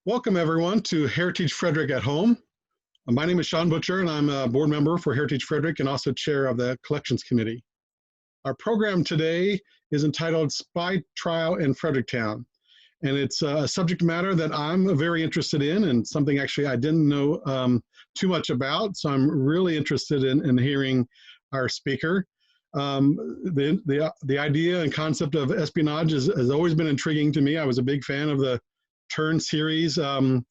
Welcome everyone to Heritage Frederick at Home. My name is Sean Butcher and I'm a board member for Heritage Frederick and also chair of the Collections Committee. Our program today is entitled Spy Trial in Frederick Town, and it's a subject matter that I'm very interested in and something actually I didn't know too much about, so I'm really interested in hearing our speaker. The idea and concept of espionage has always been intriguing to me. I was a big fan of the Turn series when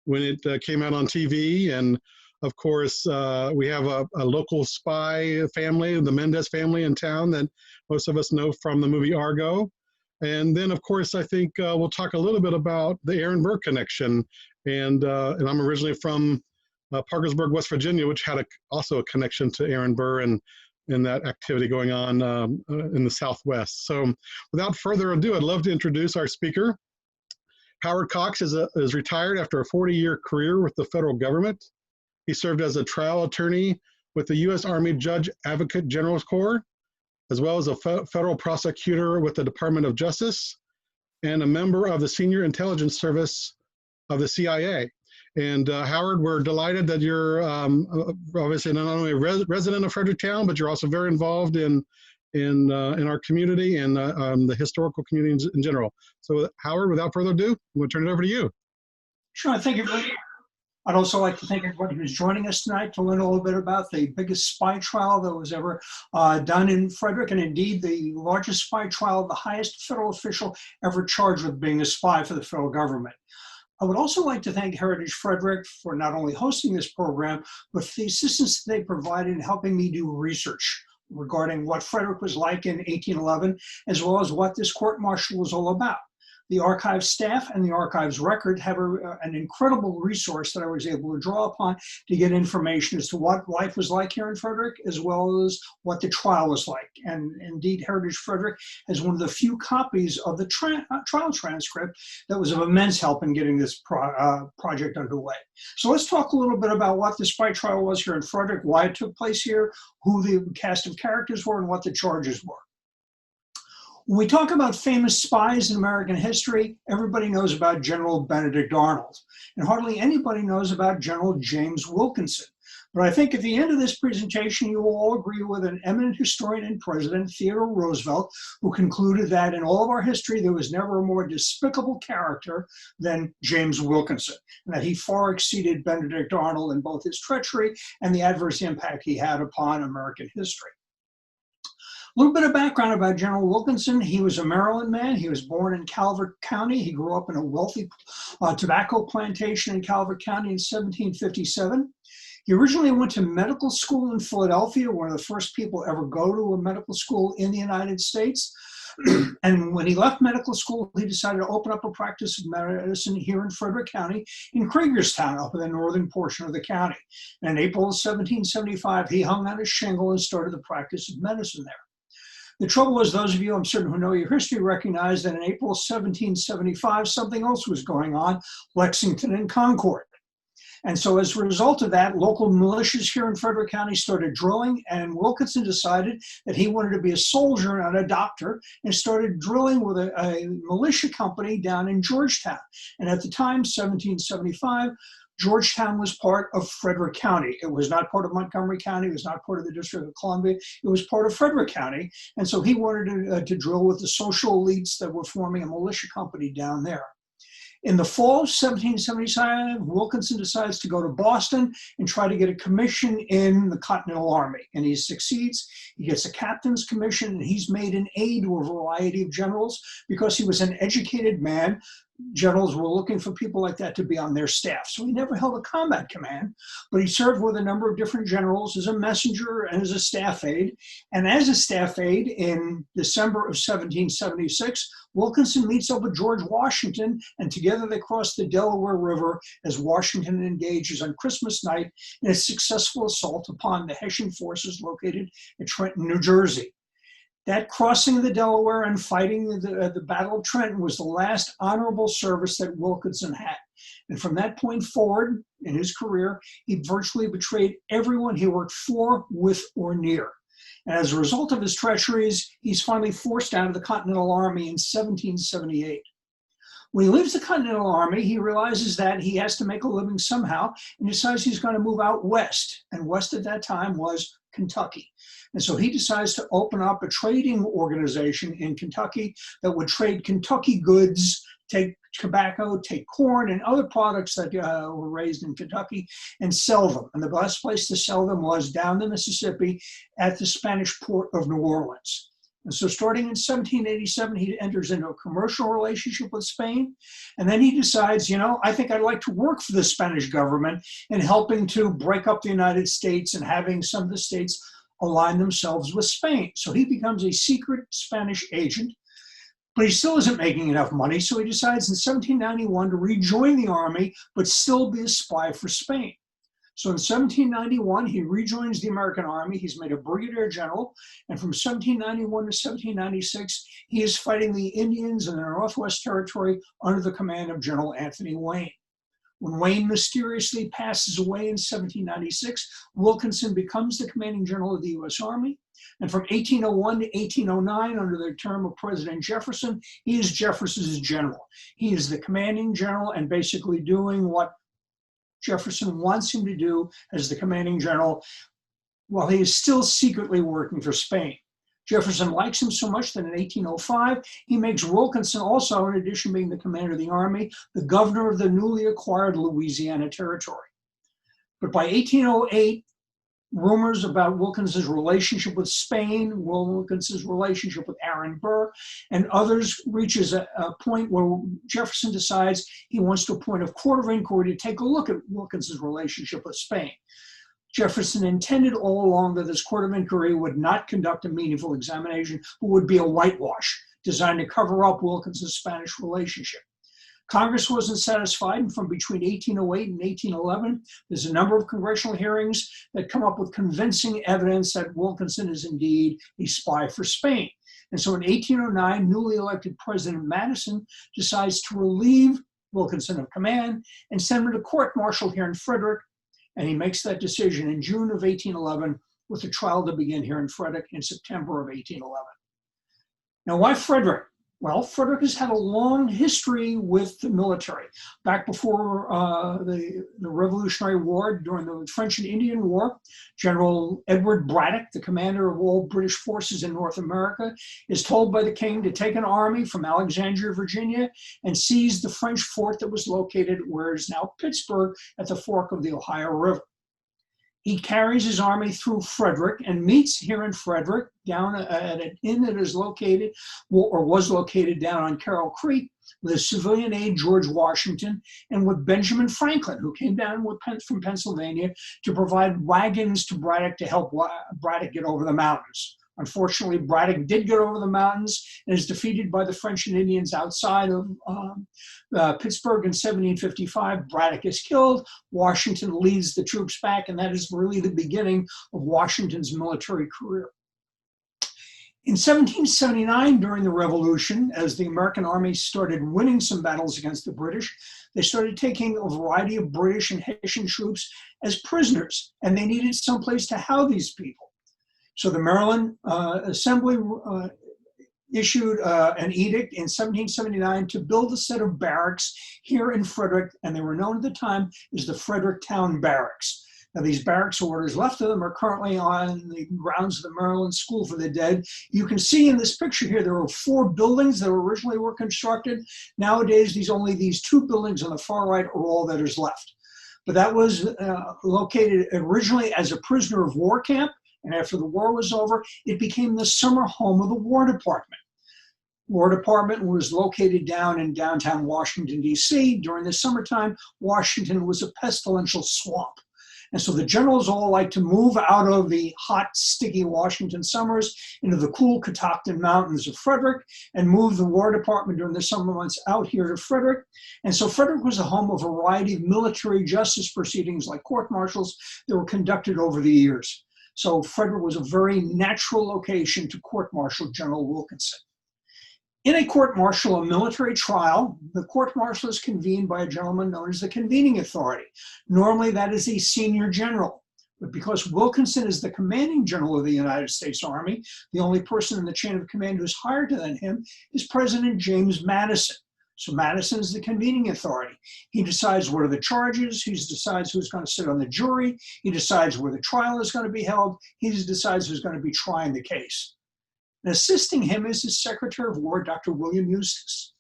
it came out on TV, and of course we have a local spy family, the Mendez family in town, that most of us know from the movie Argo. And then of course I think we'll talk a little bit about the Aaron Burr connection, and I'm originally from Parkersburg, West Virginia, which had also a connection to Aaron Burr and that activity going on in the Southwest. So without further ado, I'd love to introduce our speaker. Howard Cox is retired after a 40-year career with the federal government. He served as a trial attorney with the U.S. Army Judge Advocate General's Corps, as well as a federal prosecutor with the Department of Justice, and a member of the Senior Intelligence Service of the CIA. And Howard, we're delighted that you're obviously not only a resident of Frederick Town, but you're also very involved in our community and the historical community in general. So Howard, without further ado, I'm going to turn it over to you. Sure, thank you. I'd also like to thank everybody who's joining us tonight to learn a little bit about the biggest spy trial that was ever done in Frederick, and indeed the largest spy trial of the highest federal official ever charged with being a spy for the federal government. I would also like to thank Heritage Frederick for not only hosting this program, but the assistance they provided in helping me do research regarding what Frederick was like in 1811, as well as what this court-martial was all about. The archives staff and the archives record have an incredible resource that I was able to draw upon to get information as to what life was like here in Frederick, as well as what the trial was like. And indeed, Heritage Frederick has one of the few copies of the trial transcript that was of immense help in getting this project underway. So let's talk a little bit about what the spy trial was here in Frederick, why it took place here, who the cast of characters were, and what the charges were. When we talk about famous spies in American history, everybody knows about General Benedict Arnold, and hardly anybody knows about General James Wilkinson. But I think at the end of this presentation, you will all agree with an eminent historian and president, Theodore Roosevelt, who concluded that in all of our history, there was never a more despicable character than James Wilkinson, and that he far exceeded Benedict Arnold in both his treachery and the adverse impact he had upon American history. A little bit of background about General Wilkinson. He was a Maryland man. He was born in Calvert County. He grew up in a wealthy tobacco plantation in Calvert County in 1757. He originally went to medical school in Philadelphia, one of the first people to ever go to a medical school in the United States. And when he left medical school, he decided to open up a practice of medicine here in Frederick County in Kriegerstown, up in the northern portion of the county. And in April of 1775, he hung on a shingle and started the practice of medicine there. The trouble is, those of you, I'm certain, who know your history recognize that in April 1775, something else was going on, Lexington and Concord. And so as a result of that, local militias here in Frederick County started drilling, and Wilkinson decided that he wanted to be a soldier, not a doctor, and started drilling with a militia company down in Georgetown. And at the time, 1775, Georgetown was part of Frederick County. It was not part of Montgomery County. It was not part of the District of Columbia. It was part of Frederick County. And so he wanted to drill with the social elites that were forming a militia company down there. In the fall of 1775, Wilkinson decides to go to Boston and try to get a commission in the Continental Army. And he succeeds. He gets a captain's commission, and he's made an aide to a variety of generals because he was an educated man. Generals were looking for people like that to be on their staff. So he never held a combat command, but he served with a number of different generals as a messenger and as a staff aide. And as a staff aide in December of 1776, Wilkinson meets up with George Washington, and together they cross the Delaware River as Washington engages on Christmas night in a successful assault upon the Hessian forces located at Trenton, New Jersey. That crossing of the Delaware and fighting the Battle of Trenton was the last honorable service that Wilkinson had. And from that point forward in his career, he virtually betrayed everyone he worked for, with, or near. And as a result of his treacheries, he's finally forced out of the Continental Army in 1778. When he leaves the Continental Army, he realizes that he has to make a living somehow and decides he's going to move out west. And west at that time was Kentucky. And so he decides to open up a trading organization in Kentucky that would trade Kentucky goods, take tobacco, take corn, and other products that were raised in Kentucky and sell them. And the best place to sell them was down the Mississippi at the Spanish port of New Orleans. And so starting in 1787, he enters into a commercial relationship with Spain. And then he decides, I think I'd like to work for the Spanish government in helping to break up the United States and having some of the states align themselves with Spain. So he becomes a secret Spanish agent, but he still isn't making enough money. So he decides in 1791 to rejoin the army, but still be a spy for Spain. So in 1791, he rejoins the American Army. He's made a brigadier general. And from 1791 to 1796, he is fighting the Indians in the Northwest Territory under the command of General Anthony Wayne. When Wayne mysteriously passes away in 1796, Wilkinson becomes the commanding general of the U.S. Army. And from 1801 to 1809, under the term of President Jefferson, he is Jefferson's general. He is the commanding general and basically doing what Jefferson wants him to do as the commanding general while he is still secretly working for Spain. Jefferson likes him so much that in 1805, he makes Wilkinson also, in addition to being the commander of the army, the governor of the newly acquired Louisiana Territory. But by 1808, rumors about Wilkinson's relationship with Spain, Wilkinson's relationship with Aaron Burr, and others reaches a point where Jefferson decides he wants to appoint a court of inquiry to take a look at Wilkinson's relationship with Spain. Jefferson intended all along that this court of inquiry would not conduct a meaningful examination, but would be a whitewash designed to cover up Wilkinson's Spanish relationship. Congress wasn't satisfied, and from between 1808 and 1811, there's a number of congressional hearings that come up with convincing evidence that Wilkinson is indeed a spy for Spain. And so in 1809, newly elected President Madison decides to relieve Wilkinson of command and send him to court-martial here in Frederick, and he makes that decision in June of 1811 with the trial to begin here in Frederick in September of 1811. Now, why Frederick? Well, Frederick has had a long history with the military. Back before the Revolutionary War, during the French and Indian War, General Edward Braddock, the commander of all British forces in North America, is told by the king to take an army from Alexandria, Virginia, and seize the French fort that was located where is now Pittsburgh at the fork of the Ohio River. He carries his army through Frederick and meets here in Frederick down at an inn that is located, or was located down on Carroll Creek, with a civilian aide, George Washington, and with Benjamin Franklin, who came down from Pennsylvania to provide wagons to Braddock to help Braddock get over the mountains. Unfortunately, Braddock did get over the mountains and is defeated by the French and Indians outside of Pittsburgh in 1755. Braddock is killed. Washington leads the troops back, and that is really the beginning of Washington's military career. In 1779, during the Revolution, as the American army started winning some battles against the British, they started taking a variety of British and Haitian troops as prisoners, and they needed someplace to house these people. So the Maryland Assembly issued an edict in 1779 to build a set of barracks here in Frederick, and they were known at the time as the Frederick Town Barracks. Now, these barracks, or what is left of them, are currently on the grounds of the Maryland School for the Dead. You can see in this picture here, there were 4 buildings that originally were constructed. Nowadays, these 2 buildings on the far right are all that is left. But that was located originally as a prisoner of war camp. And after the war was over, it became the summer home of the War Department. War Department was located down in downtown Washington, D.C. During the summertime, Washington was a pestilential swamp. And so the generals all like to move out of the hot, sticky Washington summers into the cool Catoctin Mountains of Frederick and move the War Department during the summer months out here to Frederick. And so Frederick was the home of a variety of military justice proceedings like court-martials that were conducted over the years. So Frederick was a very natural location to court-martial General Wilkinson. In a court-martial, a military trial, the court-martial is convened by a gentleman known as the convening authority. Normally, that is a senior general. But because Wilkinson is the commanding general of the United States Army, the only person in the chain of command who is higher than him is President James Madison. So Madison is the convening authority. He decides what are the charges. He decides who's going to sit on the jury. He decides where the trial is going to be held. He decides who's going to be trying the case. And assisting him is his Secretary of War, Dr. William Eustis.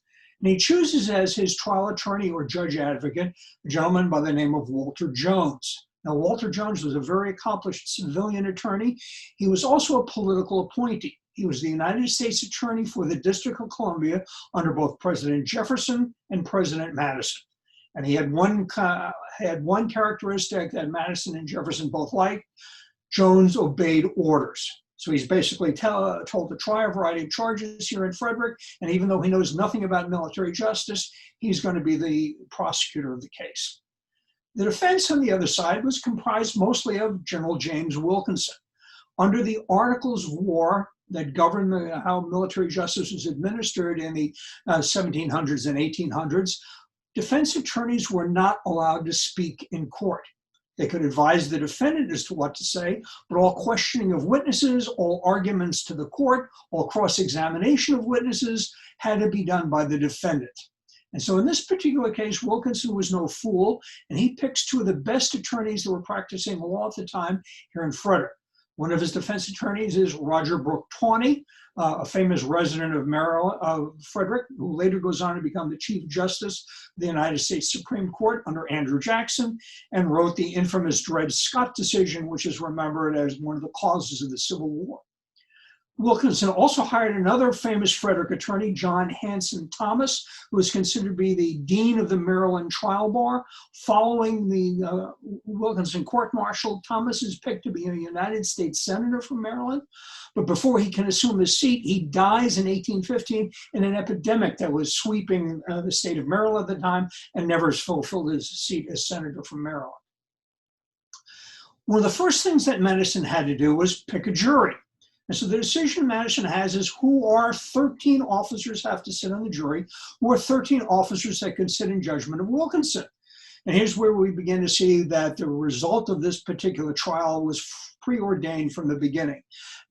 And he chooses as his trial attorney or judge advocate a gentleman by the name of Walter Jones. Now, Walter Jones was a very accomplished civilian attorney. He was also a political appointee. He was the United States Attorney for the District of Columbia under both President Jefferson and President Madison. And he had one characteristic that Madison and Jefferson both liked. Jones obeyed orders. So he's basically told to try a variety of charges here in Frederick, and even though he knows nothing about military justice, he's going to be the prosecutor of the case. The defense on the other side was comprised mostly of General James Wilkinson. Under the Articles of War that governed how military justice was administered in the 1700s and 1800s, defense attorneys were not allowed to speak in court. They could advise the defendant as to what to say, but all questioning of witnesses, all arguments to the court, all cross-examination of witnesses had to be done by the defendant. And so in this particular case, Wilkinson was no fool, and he picks two of the best attorneys that were practicing law at the time here in Frederick. One of his defense attorneys is Roger Taney, a famous resident of Maryland, Frederick, who later goes on to become the Chief Justice of the United States Supreme Court under Andrew Jackson, and wrote the infamous Dred Scott decision, which is remembered as one of the causes of the Civil War. Wilkinson also hired another famous Frederick attorney, John Hanson Thomas, who is considered to be the dean of the Maryland trial bar. Following the Wilkinson court-martial, Thomas is picked to be a United States senator from Maryland. But before he can assume his seat, he dies in 1815 in an epidemic that was sweeping the state of Maryland at the time, and never fulfilled his seat as senator from Maryland. One of the first things that Madison had to do was pick a jury. And so the decision Madison has is who are 13 officers have to sit on the jury, who are 13 officers that could sit in judgment of Wilkinson. And here's where we begin to see that the result of this particular trial was preordained from the beginning.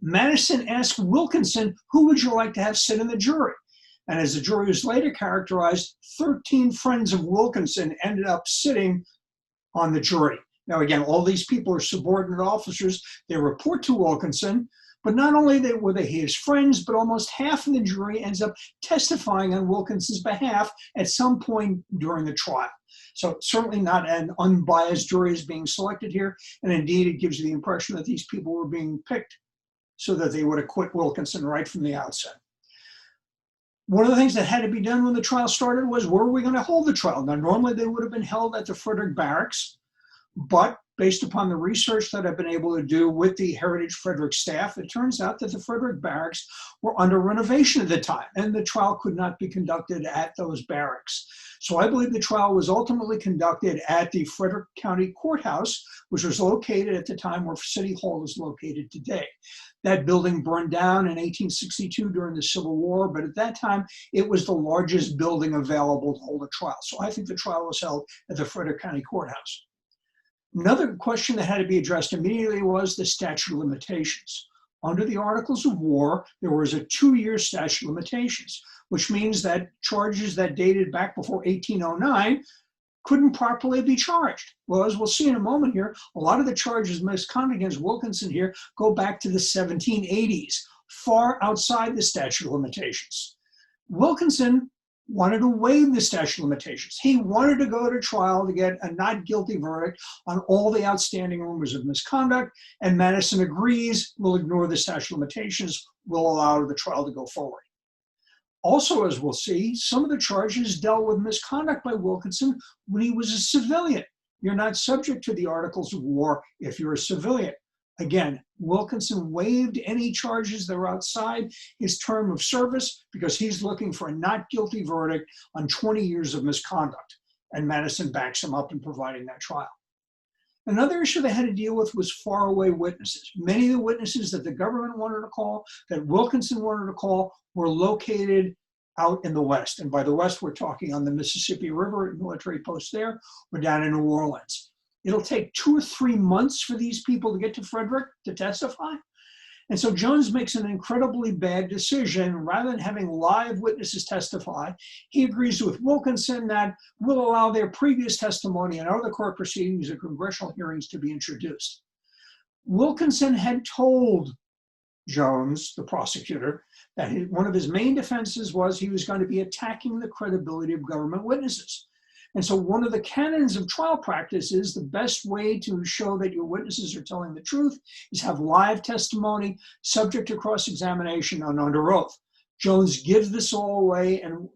Madison asked Wilkinson, who would you like to have sit in the jury? And as the jury was later characterized, 13 friends of Wilkinson ended up sitting on the jury. Now, again, all these people are subordinate officers. They report to Wilkinson. But not only were they his friends, but almost half of the jury ends up testifying on Wilkinson's behalf at some point during the trial. So certainly not an unbiased jury is being selected here. And indeed, it gives you the impression that these people were being picked so that they would acquit Wilkinson right from the outset. One of the things that had to be done when the trial started was, where were we going to hold the trial? Now, normally they would have been held at the Frederick Barracks, but based upon the research that I've been able to do with the Heritage Frederick staff, it turns out that the Frederick Barracks were under renovation at the time, and the trial could not be conducted at those barracks. So I believe the trial was ultimately conducted at the Frederick County Courthouse, which was located at the time where City Hall is located today. That building burned down in 1862 during the Civil War, but at that time, it was the largest building available to hold a trial. So I think the trial was held at the Frederick County Courthouse. Another question that had to be addressed immediately was the statute of limitations. Under the Articles of War, there was a 2-year statute of limitations, which means that charges that dated back before 1809 couldn't properly be charged. Well, as we'll see in a moment here, a lot of the charges of misconduct against Wilkinson here go back to the 1780s, far outside the statute of limitations. Wilkinson wanted to waive the statute of limitations. He wanted to go to trial to get a not guilty verdict on all the outstanding rumors of misconduct, and Madison agrees, we'll ignore the statute of limitations, we'll allow the trial to go forward. Also, as we'll see, some of the charges dealt with misconduct by Wilkinson when he was a civilian. You're not subject to the Articles of War if you're a civilian. Again, Wilkinson waived any charges that were outside his term of service because he's looking for a not guilty verdict on 20 years of misconduct, and Madison backs him up in providing that trial. Another issue they had to deal with was faraway witnesses. Many of the witnesses that the government wanted to call, that Wilkinson wanted to call, were located out in the West. And by the West, we're talking on the Mississippi River, military post there, or down in New Orleans. It'll take 2 or 3 months for these people to get to Frederick to testify. And so Jones makes an incredibly bad decision. Rather than having live witnesses testify, he agrees with Wilkinson that will allow their previous testimony and other court proceedings or congressional hearings to be introduced. Wilkinson had told Jones, the prosecutor, that one of his main defenses was he was going to be attacking the credibility of government witnesses. And so one of the canons of trial practice is the best way to show that your witnesses are telling the truth is have live testimony subject to cross-examination and under oath. Jones gives this all away and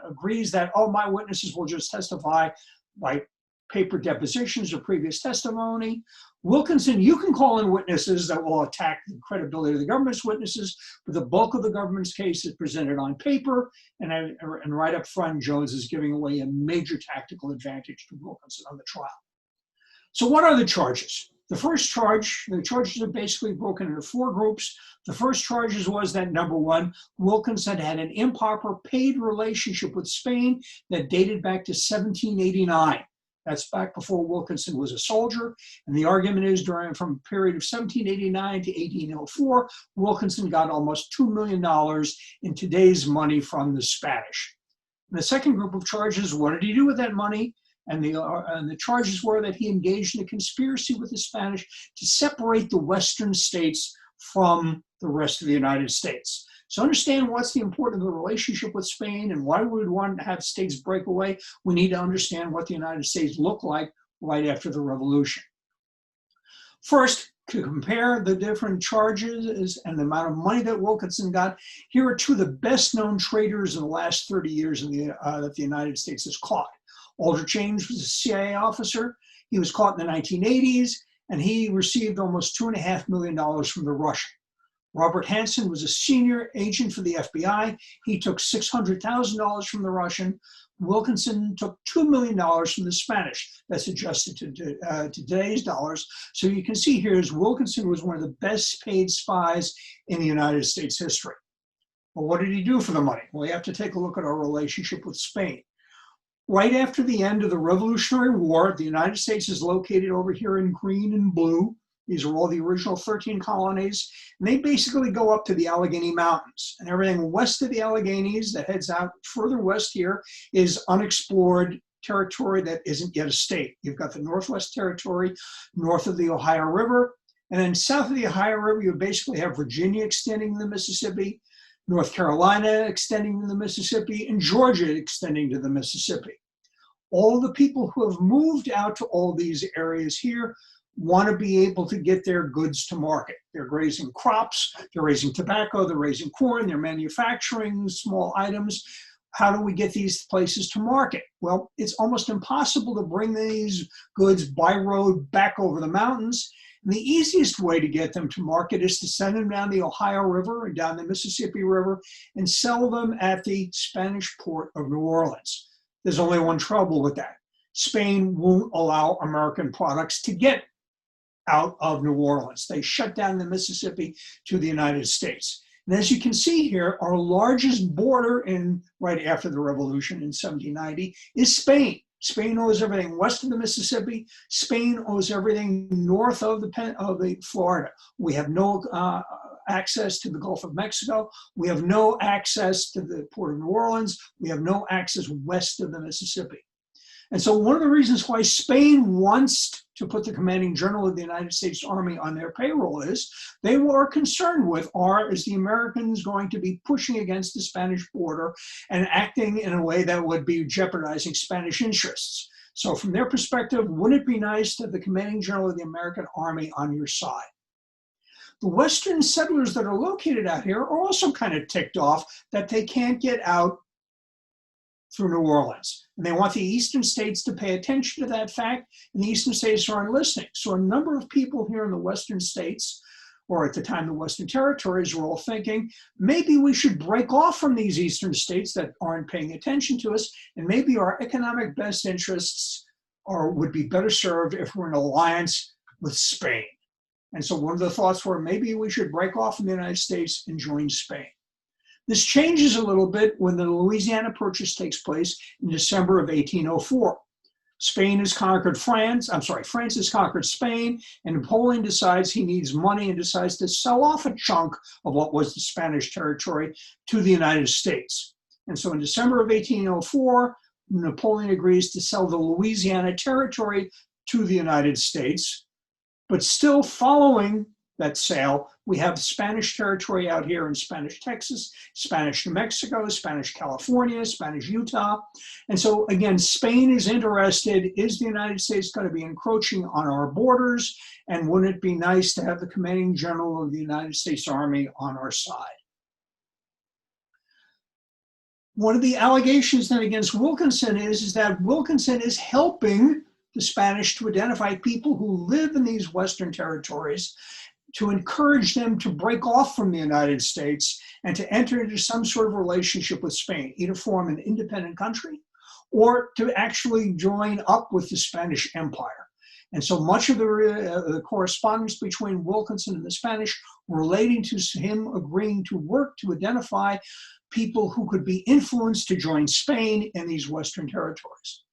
agrees that, oh, my witnesses will just testify by paper depositions or previous testimony. Wilkinson, you can call in witnesses that will attack the credibility of the government's witnesses, but the bulk of the government's case is presented on paper, and right up front, Jones is giving away a major tactical advantage to Wilkinson on the trial. So what are the charges? The first charge, the charges are basically broken into 4 groups. The first charges was that, number 1, Wilkinson had an improper paid relationship with Spain that dated back to 1789. That's back before Wilkinson was a soldier. And the argument is from a period of 1789 to 1804, Wilkinson got almost $2 million in today's money from the Spanish. And the second group of charges, what did he do with that money? And the charges were that he engaged in a conspiracy with the Spanish to separate the Western states from the rest of the United States. So understand what's the importance of the relationship with Spain and why we would want to have states break away. We need to understand what the United States looked like right after the Revolution. First, to compare the different charges and the amount of money that Wilkinson got, here are 2 of the best known traitors in the last 30 years that the United States has caught. Aldrich Ames was a CIA officer. He was caught in the 1980s, and he received almost $2.5 million from the Russians. Robert Hansen was a senior agent for the FBI. He took $600,000 from the Russian. Wilkinson took $2 million from the Spanish. That's adjusted to today's dollars. So you can see here is Wilkinson was one of the best paid spies in the United States history. Well, what did he do for the money? Well, you have to take a look at our relationship with Spain. Right after the end of the Revolutionary War, the United States is located over here in green and blue. These are all the original 13 colonies. And they basically go up to the Allegheny Mountains. And everything west of the Alleghenies that heads out further west here is unexplored territory that isn't yet a state. You've got the Northwest Territory north of the Ohio River. And then south of the Ohio River, you basically have Virginia extending to the Mississippi, North Carolina extending to the Mississippi, and Georgia extending to the Mississippi. All the people who have moved out to all these areas here want to be able to get their goods to market. They're raising crops, they're raising tobacco, they're raising corn, they're manufacturing small items. How do we get these places to market? Well, it's almost impossible to bring these goods by road back over the mountains. And the easiest way to get them to market is to send them down the Ohio River and down the Mississippi River and sell them at the Spanish port of New Orleans. There's only one trouble with that. Spain won't allow American products to get out of New Orleans. They shut down the Mississippi to the United States. And as you can see here, our largest border right after the Revolution in 1790 is Spain. Spain owes everything west of the Mississippi. Spain owes everything north of the Florida. We have no access to the Gulf of Mexico. We have no access to the Port of New Orleans. We have no access west of the Mississippi. And so one of the reasons why Spain wants to put the commanding general of the United States Army on their payroll is they were concerned with, is the Americans going to be pushing against the Spanish border and acting in a way that would be jeopardizing Spanish interests? So from their perspective, wouldn't it be nice to have the commanding general of the American Army on your side? The Western settlers that are located out here are also kind of ticked off that they can't get out through New Orleans. And they want the eastern states to pay attention to that fact, and the eastern states aren't listening. So a number of people here in the western states, or at the time the Western Territories, were all thinking, maybe we should break off from these eastern states that aren't paying attention to us, and maybe our economic best interests would be better served if we're in alliance with Spain. And so one of the thoughts were, maybe we should break off from the United States and join Spain. This changes a little bit when the Louisiana Purchase takes place in December of 1804. Spain has conquered France. I'm sorry, France has conquered Spain, and Napoleon decides he needs money and decides to sell off a chunk of what was the Spanish territory to the United States. And so in December of 1804, Napoleon agrees to sell the Louisiana territory to the United States. But still following that sale, we have Spanish territory out here in Spanish Texas, Spanish New Mexico, Spanish California, Spanish Utah. And so again, Spain is interested, is the United States going to be encroaching on our borders? And wouldn't it be nice to have the commanding general of the United States Army on our side? One of the allegations then against Wilkinson is that Wilkinson is helping the Spanish to identify people who live in these Western territories, to encourage them to break off from the United States and to enter into some sort of relationship with Spain, either form an independent country or to actually join up with the Spanish Empire. And so much of the correspondence between Wilkinson and the Spanish relating to him agreeing to work to identify people who could be influenced to join Spain in these Western territories.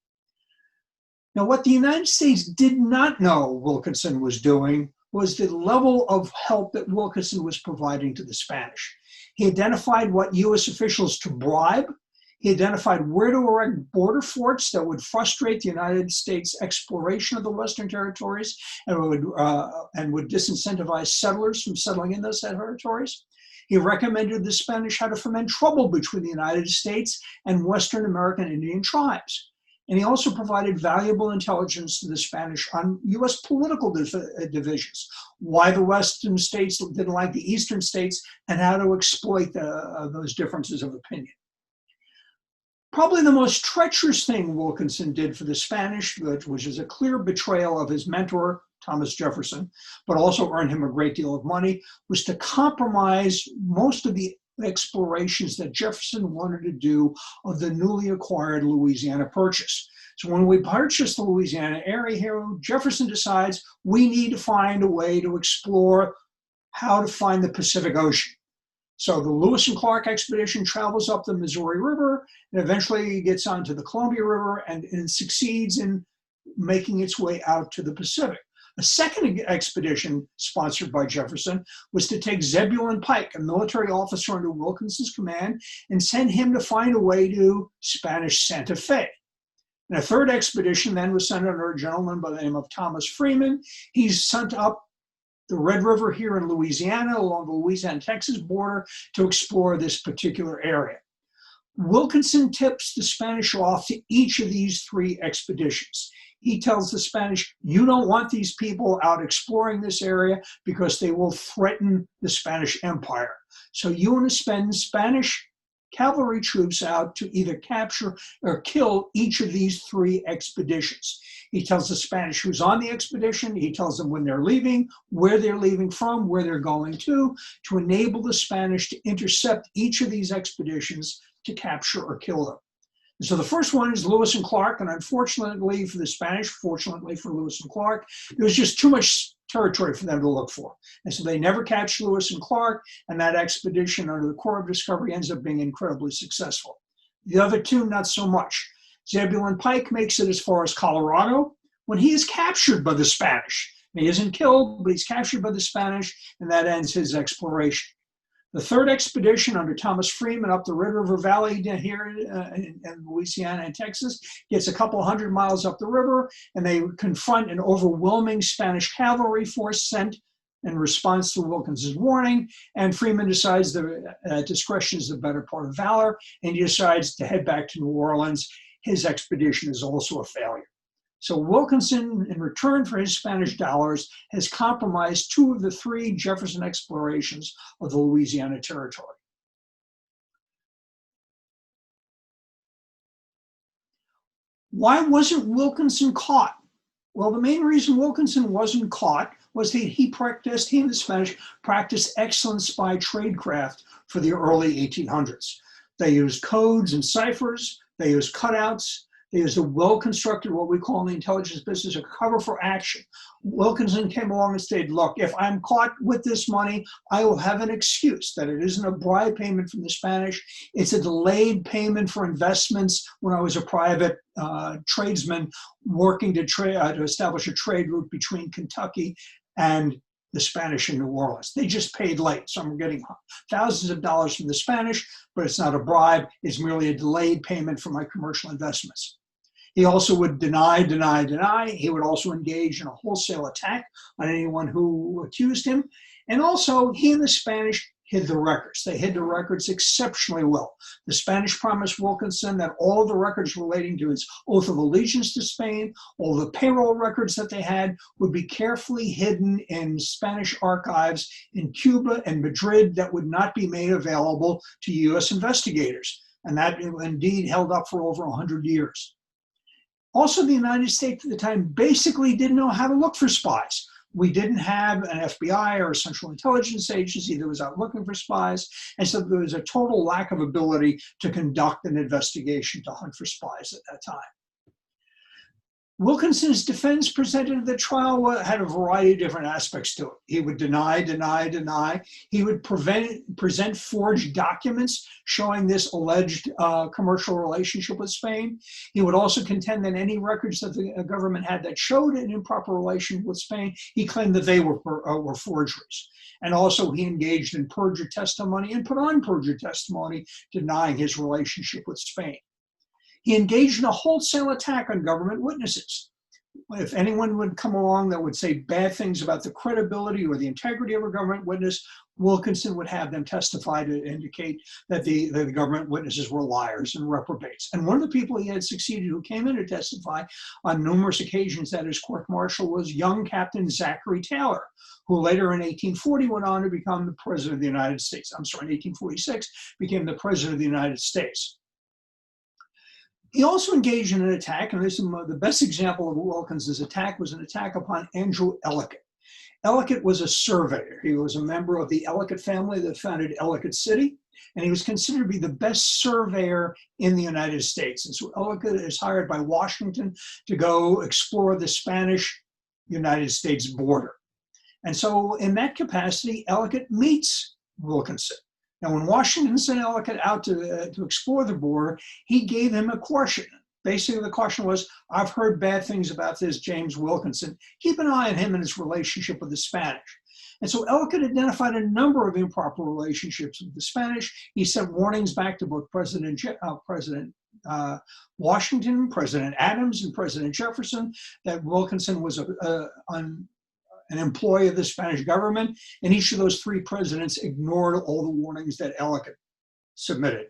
Now, what the United States did not know Wilkinson was doing was the level of help that Wilkinson was providing to the Spanish. He identified what U.S. officials to bribe. He identified where to erect border forts that would frustrate the United States exploration of the Western territories and would disincentivize settlers from settling in those territories. He recommended the Spanish how to foment trouble between the United States and Western American Indian tribes. And he also provided valuable intelligence to the Spanish on U.S. political divisions, why the Western states didn't like the Eastern states, and how to exploit those differences of opinion. Probably the most treacherous thing Wilkinson did for the Spanish, which is a clear betrayal of his mentor, Thomas Jefferson, but also earned him a great deal of money, was to compromise most of the explorations that Jefferson wanted to do of the newly acquired Louisiana Purchase. So when we purchase the Louisiana area here, Jefferson decides we need to find a way to explore how to find the Pacific Ocean. So the Lewis and Clark expedition travels up the Missouri River and eventually gets onto the Columbia River and succeeds in making its way out to the Pacific. A second expedition sponsored by Jefferson was to take Zebulon Pike, a military officer under Wilkinson's command, and send him to find a way to Spanish Santa Fe. And a third expedition then was sent under a gentleman by the name of Thomas Freeman. He's sent up the Red River here in Louisiana, along the Louisiana-Texas border, to explore this particular area. Wilkinson tips the Spanish off to each of these three expeditions. He tells the Spanish, you don't want these people out exploring this area because they will threaten the Spanish Empire. So you want to spend Spanish cavalry troops out to either capture or kill each of these three expeditions. He tells the Spanish who's on the expedition. He tells them when they're leaving, where they're leaving from, where they're going to enable the Spanish to intercept each of these expeditions to capture or kill them. So the first one is Lewis and Clark, and unfortunately for the Spanish, fortunately for Lewis and Clark, there was just too much territory for them to look for. And so they never catch Lewis and Clark, and that expedition under the Corps of Discovery ends up being incredibly successful. The other two, not so much. Zebulon Pike makes it as far as Colorado when he is captured by the Spanish. He isn't killed, but he's captured by the Spanish, and that ends his exploration. The third expedition under Thomas Freeman up the Red River Valley here in Louisiana and Texas gets a couple hundred miles up the river, and they confront an overwhelming Spanish cavalry force sent in response to Wilkinson's warning. And Freeman decides that discretion is the better part of valor, and he decides to head back to New Orleans. His expedition is also a failure. So Wilkinson, in return for his Spanish dollars, has compromised two of the three Jefferson explorations of the Louisiana Territory. Why wasn't Wilkinson caught? Well, the main reason Wilkinson wasn't caught was that he and the Spanish practiced excellent spy tradecraft for the early 1800s. They used codes and ciphers, they used cutouts, is a well-constructed, what we call in the intelligence business, a cover for action. Wilkinson came along and said, look, if I'm caught with this money, I will have an excuse that it isn't a bribe payment from the Spanish. It's a delayed payment for investments when I was a private tradesman working to establish a trade route between Kentucky and the Spanish in New Orleans. They just paid late. So I'm getting thousands of dollars from the Spanish, but it's not a bribe. It's merely a delayed payment for my commercial investments. He also would deny. He would also engage in a wholesale attack on anyone who accused him. And also, he and the Spanish hid the records. They hid the records exceptionally well. The Spanish promised Wilkinson that all of the records relating to his oath of allegiance to Spain, all the payroll records that they had, would be carefully hidden in Spanish archives in Cuba and Madrid that would not be made available to US investigators. And that indeed held up for over 100 years. Also, the United States at the time basically didn't know how to look for spies. We didn't have an FBI or a Central Intelligence Agency that was out looking for spies. And so there was a total lack of ability to conduct an investigation to hunt for spies at that time. Wilkinson's defense presented at the trial had a variety of different aspects to it. He would deny. He would present forged documents showing this alleged commercial relationship with Spain. He would also contend that any records that the government had that showed an improper relation with Spain, he claimed that they were forgeries. And also he engaged in perjured testimony and put on perjured testimony denying his relationship with Spain. He engaged in a wholesale attack on government witnesses. If anyone would come along that would say bad things about the credibility or the integrity of a government witness, Wilkinson would have them testify to indicate that the government witnesses were liars and reprobates. And one of the people he had succeeded who came in to testify on numerous occasions at his court-martial was young Captain Zachary Taylor, who later in 1840 went on to become the President of the United States. In 1846, became the President of the United States. He also engaged in an attack, and this is the best example of Wilkinson's attack was an attack upon Andrew Ellicott. Ellicott was a surveyor. He was a member of the Ellicott family that founded Ellicott City, and he was considered to be the best surveyor in the United States. And so Ellicott is hired by Washington to go explore the Spanish-United States border. And so in that capacity, Ellicott meets Wilkinson. Now, when Washington sent Ellicott out to explore the border, he gave him a caution. Basically, the caution was, I've heard bad things about this James Wilkinson. Keep an eye on him and his relationship with the Spanish. And so Ellicott identified a number of improper relationships with the Spanish. He sent warnings back to both President Washington, President Adams, and President Jefferson that Wilkinson was an employee of the Spanish government, and each of those three presidents ignored all the warnings that Ellicott submitted.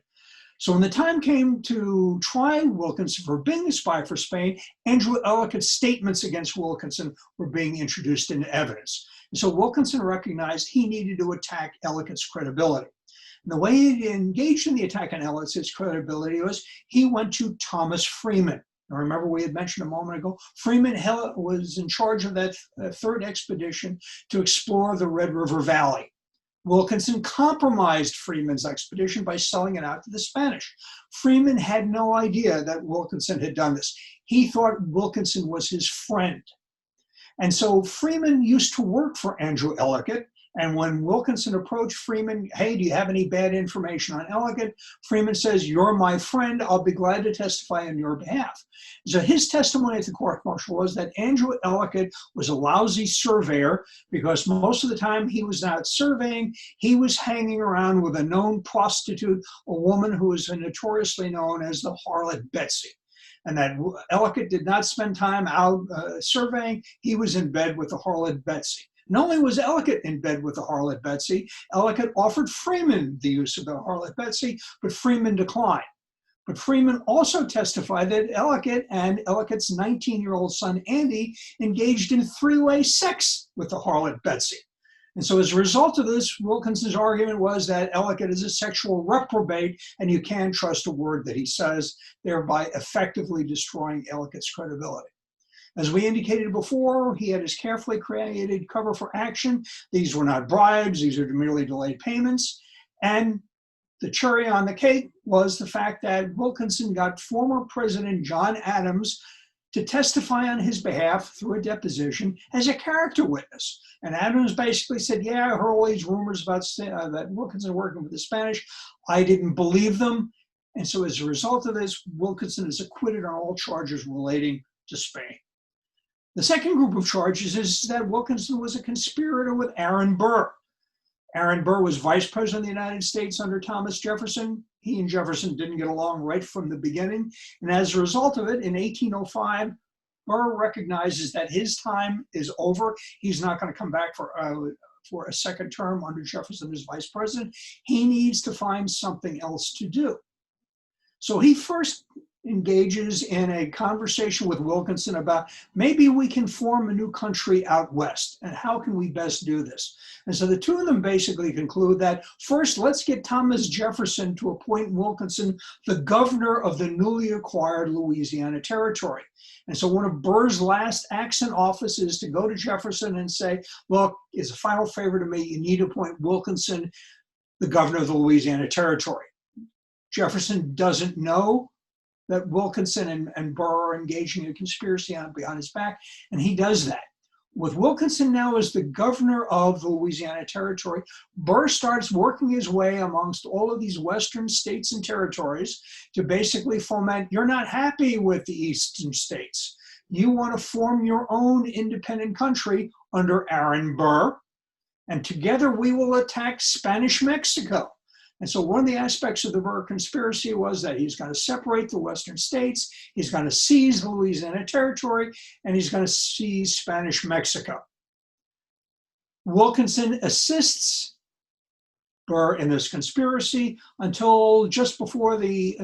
So when the time came to try Wilkinson for being a spy for Spain, Andrew Ellicott's statements against Wilkinson were being introduced into evidence. And so Wilkinson recognized he needed to attack Ellicott's credibility. And the way he engaged in the attack on Ellicott's credibility was he went to Thomas Freeman. Now, remember, we had mentioned a moment ago, Freeman was in charge of that third expedition to explore the Red River Valley. Wilkinson compromised Freeman's expedition by selling it out to the Spanish. Freeman had no idea that Wilkinson had done this. He thought Wilkinson was his friend. And so Freeman used to work for Andrew Ellicott. And when Wilkinson approached Freeman, hey, do you have any bad information on Ellicott? Freeman says, you're my friend. I'll be glad to testify on your behalf. So his testimony at the court-martial was that Andrew Ellicott was a lousy surveyor because most of the time he was not surveying. He was hanging around with a known prostitute, a woman who was notoriously known as the harlot Betsy. And that Ellicott did not spend time out surveying. He was in bed with the harlot Betsy. Not only was Ellicott in bed with the harlot Betsy, Ellicott offered Freeman the use of the harlot Betsy, but Freeman declined. But Freeman also testified that Ellicott and Ellicott's 19-year-old son, Andy, engaged in three-way sex with the harlot Betsy. And so as a result of this, Wilkinson's argument was that Ellicott is a sexual reprobate and you can't trust a word that he says, thereby effectively destroying Ellicott's credibility. As we indicated before, he had his carefully created cover for action. These were not bribes, these are merely delayed payments. And The cherry on the cake was the fact that Wilkinson got former President John Adams to testify on his behalf through a deposition as a character witness. And Adams basically said, yeah, I heard all these rumors about that Wilkinson working with the Spanish. I didn't believe them. And so as a result of this, Wilkinson is acquitted on all charges relating to Spain. The second group of charges is that Wilkinson was a conspirator with Aaron Burr. Aaron Burr was vice president of the United States under Thomas Jefferson. He and Jefferson didn't get along right from the beginning. And as a result of it, in 1805, Burr recognizes that his time is over. He's not going to come back for a second term under Jefferson as vice president. He needs to find something else to do. So he first engages in a conversation with Wilkinson about maybe we can form a new country out west, and how can we best do this? And so the two of them basically conclude that first, let's get Thomas Jefferson to appoint Wilkinson the governor of the newly acquired Louisiana Territory. And so one of Burr's last acts in office is to go to Jefferson and say, look, as a final favor to me, you need to appoint Wilkinson the governor of the Louisiana Territory. Jefferson doesn't know that Wilkinson and Burr are engaging in a conspiracy behind his back, and he does that. With Wilkinson now as the governor of the Louisiana Territory, Burr starts working his way amongst all of these western states and territories to basically foment, you're not happy with the eastern states. You want to form your own independent country under Aaron Burr, and together we will attack Spanish Mexico. And so one of the aspects of the Burr conspiracy was that he's going to separate the western states, he's going to seize the Louisiana Territory, and he's going to seize Spanish Mexico. Wilkinson assists Burr in this conspiracy until just before the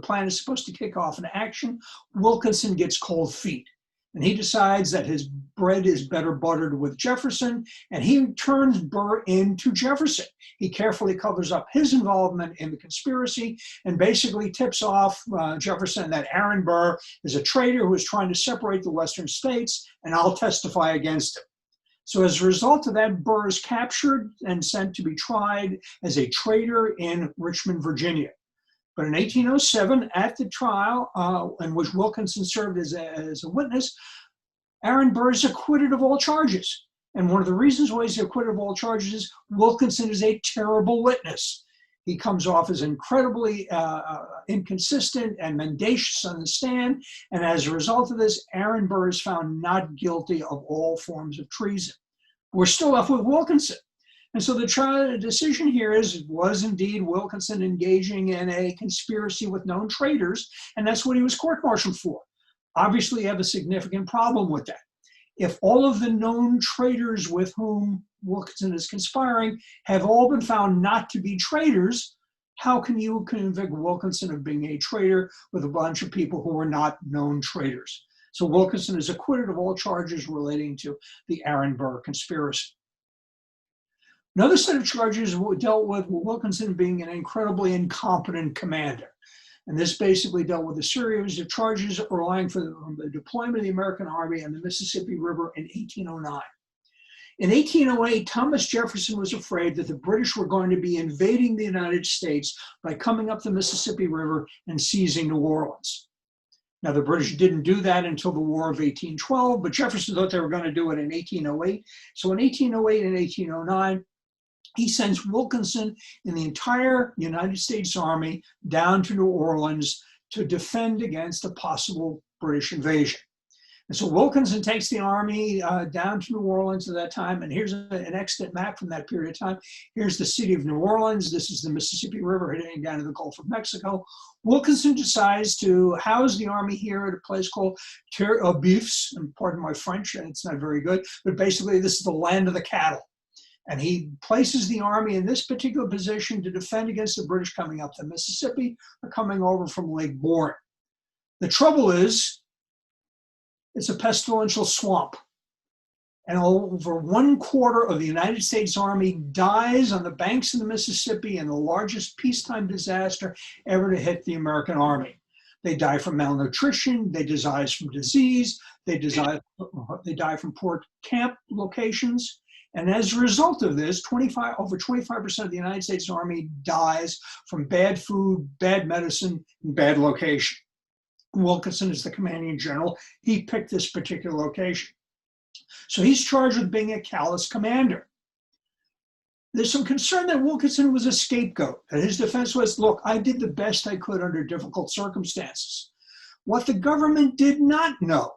plan is supposed to kick off in action. Wilkinson gets cold feet. And he decides that his bread is better buttered with Jefferson, and he turns Burr into Jefferson. He carefully covers up his involvement in the conspiracy and basically tips off Jefferson that Aaron Burr is a traitor who is trying to separate the western states, and I'll testify against him. So as a result of that, Burr is captured and sent to be tried as a traitor in Richmond, Virginia. But in 1807, at the trial in which Wilkinson served as a witness, Aaron Burr is acquitted of all charges. And one of the reasons why he's acquitted of all charges is Wilkinson is a terrible witness. He comes off as incredibly inconsistent and mendacious on the stand. And as a result of this, Aaron Burr is found not guilty of all forms of treason. We're still left with Wilkinson. And so the decision here is, was indeed Wilkinson engaging in a conspiracy with known traitors? And that's what he was court-martialed for. Obviously, you have a significant problem with that. If all of the known traitors with whom Wilkinson is conspiring have all been found not to be traitors, how can you convict Wilkinson of being a traitor with a bunch of people who are not known traitors? So Wilkinson is acquitted of all charges relating to the Aaron Burr conspiracy. Another set of charges dealt with Wilkinson being an incredibly incompetent commander. And this basically dealt with a series of charges relying for the deployment of the American Army on the Mississippi River in 1809. In 1808, Thomas Jefferson was afraid that the British were going to be invading the United States by coming up the Mississippi River and seizing New Orleans. Now, the British didn't do that until the War of 1812, but Jefferson thought they were going to do it in 1808. So in 1808 and 1809, he sends Wilkinson and the entire United States Army down to New Orleans to defend against a possible British invasion. And so Wilkinson takes the army down to New Orleans at that time. And here's an extant map from that period of time. Here's the city of New Orleans. This is the Mississippi River heading down to the Gulf of Mexico. Wilkinson decides to house the army here at a place called Terre aux Bœufs. And pardon my French, it's not very good, but basically this is the land of the cattle. And he places the army in this particular position to defend against the British coming up the Mississippi or coming over from Lake Bourne. The trouble is, it's a pestilential swamp. And over 1/4 of the United States Army dies on the banks of the Mississippi in the largest peacetime disaster ever to hit the American Army. They die from malnutrition, they die from disease, they die from poor camp locations. And as a result of this, over 25% of the United States Army dies from bad food, bad medicine, and bad location. Wilkinson is the commanding general. He picked this particular location. So he's charged with being a callous commander. There's some concern that Wilkinson was a scapegoat, that his defense was, look, I did the best I could under difficult circumstances. What the government did not know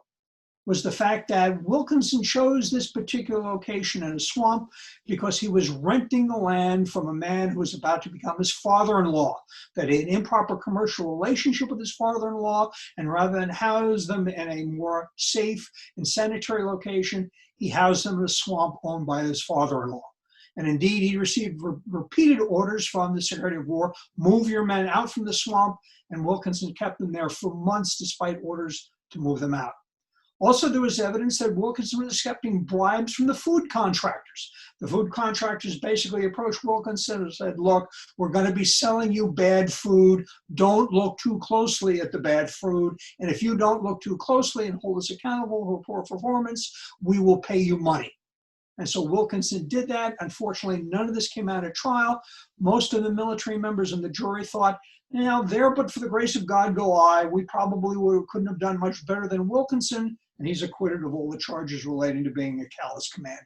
was the fact that Wilkinson chose this particular location in a swamp because he was renting the land from a man who was about to become his father-in-law, that he had an improper commercial relationship with his father-in-law, and rather than house them in a more safe and sanitary location, he housed them in a swamp owned by his father-in-law. And indeed, he received repeated orders from the Secretary of War, move your men out from the swamp, and Wilkinson kept them there for months despite orders to move them out. Also, there was evidence that Wilkinson was accepting bribes from the food contractors. The food contractors basically approached Wilkinson and said, look, we're going to be selling you bad food. Don't look too closely at the bad food. And if you don't look too closely and hold us accountable for poor performance, we will pay you money. And so Wilkinson did that. Unfortunately, none of this came out at trial. Most of the military members and the jury thought, there but for the grace of God go I. We probably couldn't have done much better than Wilkinson. And he's acquitted of all the charges relating to being a callous commander.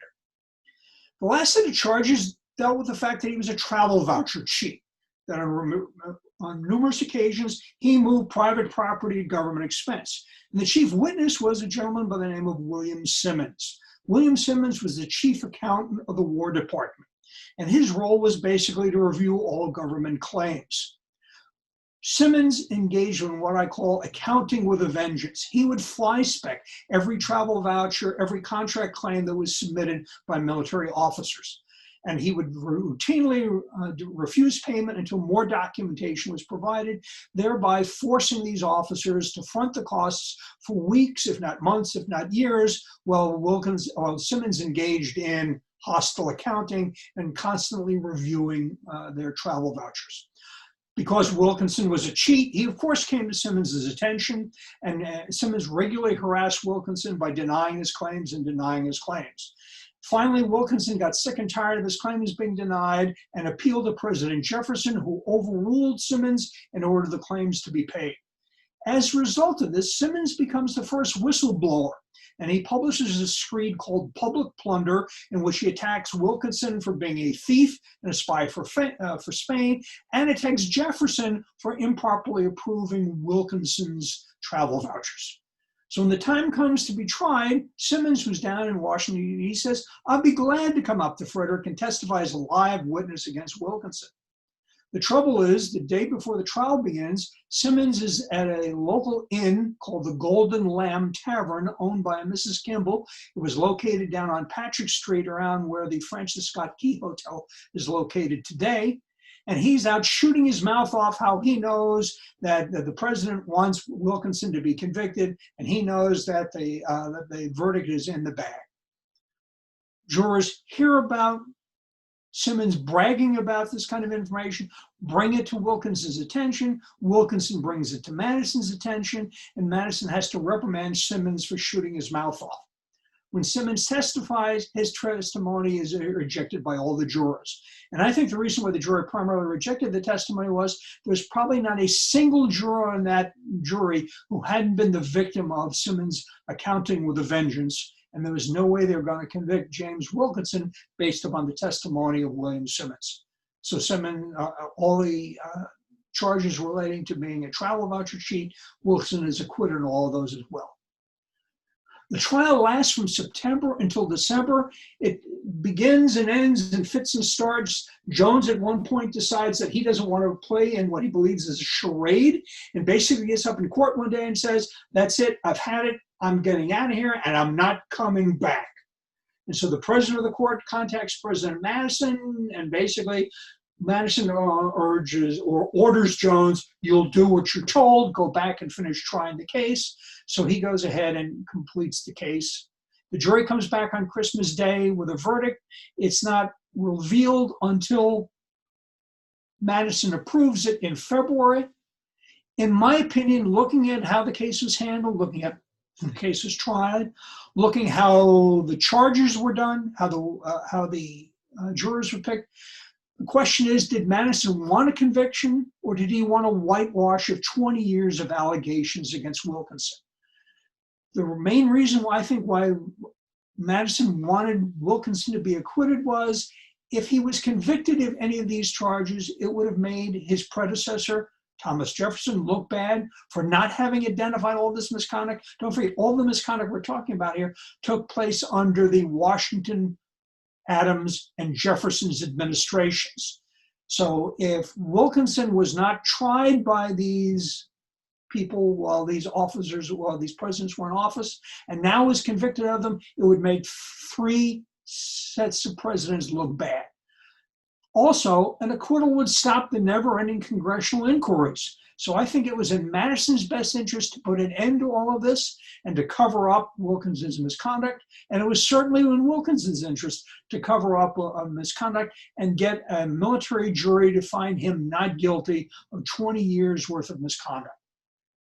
The last set of charges dealt with the fact that he was a travel voucher cheat, that on numerous occasions he moved private property at government expense. And the chief witness was a gentleman by the name of William Simmons. William Simmons was the chief accountant of the War Department, and his role was basically to review all government claims. Simmons engaged in what I call accounting with a vengeance. He would fly-spec every travel voucher, every contract claim that was submitted by military officers. And he would routinely refuse payment until more documentation was provided, thereby forcing these officers to front the costs for weeks, if not months, if not years, while Simmons engaged in hostile accounting and constantly reviewing their travel vouchers. Because Wilkinson was a cheat, he of course came to Simmons' attention, and Simmons regularly harassed Wilkinson by denying his claims and denying his claims. Finally, Wilkinson got sick and tired of his claims being denied and appealed to President Jefferson, who overruled Simmons and ordered the claims to be paid. As a result of this, Simmons becomes the first whistleblower, and he publishes a screed called Public Plunder, in which he attacks Wilkinson for being a thief and a spy for Spain, and attacks Jefferson for improperly approving Wilkinson's travel vouchers. So when the time comes to be tried, Simmons, who's down in Washington, he says, I'll be glad to come up to Frederick and testify as a live witness against Wilkinson. The trouble is, the day before the trial begins, Simmons is at a local inn called the Golden Lamb Tavern, owned by a Mrs. Kimball. It was located down on Patrick Street, around where the Francis Scott Key Hotel is located today. And he's out shooting his mouth off how he knows that the president wants Wilkinson to be convicted, and he knows that the verdict is in the bag. Jurors hear about Simmons bragging about this kind of information, bring it to Wilkinson's attention. Wilkinson brings it to Madison's attention, and Madison has to reprimand Simmons for shooting his mouth off. When Simmons testifies, his testimony is rejected by all the jurors. And I think the reason why the jury primarily rejected the testimony was there's probably not a single juror in that jury who hadn't been the victim of Simmons accounting with a vengeance. And there was no way they were going to convict James Wilkinson based upon the testimony of William Simmons. So Simmons, all the charges relating to being a travel voucher cheat, Wilkinson is acquitted on all of those as well. The trial lasts from September until December. It begins and ends in fits and starts. Jones at one point decides that he doesn't want to play in what he believes is a charade, and basically gets up in court one day and says, that's it, I've had it, I'm getting out of here, and I'm not coming back. And so the president of the court contacts President Madison, and basically Madison orders Jones, you'll do what you're told, go back and finish trying the case. So he goes ahead and completes the case. The jury comes back on Christmas Day with a verdict. It's not revealed until Madison approves it in February. In my opinion, looking at how the case was handled, looking at The case was tried, looking how the charges were done, how the jurors were picked. The question is, did Madison want a conviction, or did he want a whitewash of 20 years of allegations against Wilkinson? The main reason why I think why Madison wanted Wilkinson to be acquitted was, if he was convicted of any of these charges, it would have made his predecessor, Thomas Jefferson, look bad for not having identified all this misconduct. Don't forget, all the misconduct we're talking about here took place under the Washington, Adams, and Jefferson's administrations. So if Wilkinson was not tried by these people while these presidents were in office, and now was convicted of them, it would make 3 sets of presidents look bad. Also, an acquittal would stop the never-ending congressional inquiries. So I think it was in Madison's best interest to put an end to all of this and to cover up Wilkinson's misconduct. And it was certainly in Wilkinson's interest to cover up misconduct and get a military jury to find him not guilty of 20 years worth of misconduct.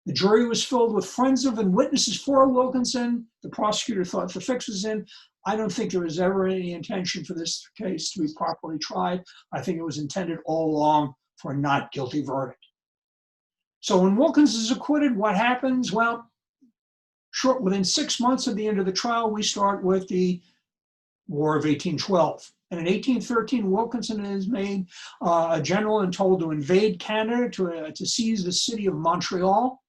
The jury was filled with friends of and witnesses for Wilkinson. The prosecutor thought the fix was in. I don't think there was ever any intention for this case to be properly tried. I think it was intended all along for a not guilty verdict. So when Wilkinson is acquitted, what happens? Well, within 6 months of the end of the trial, we start with the War of 1812. And in 1813, Wilkinson is made a general and told to invade Canada to seize the city of Montreal.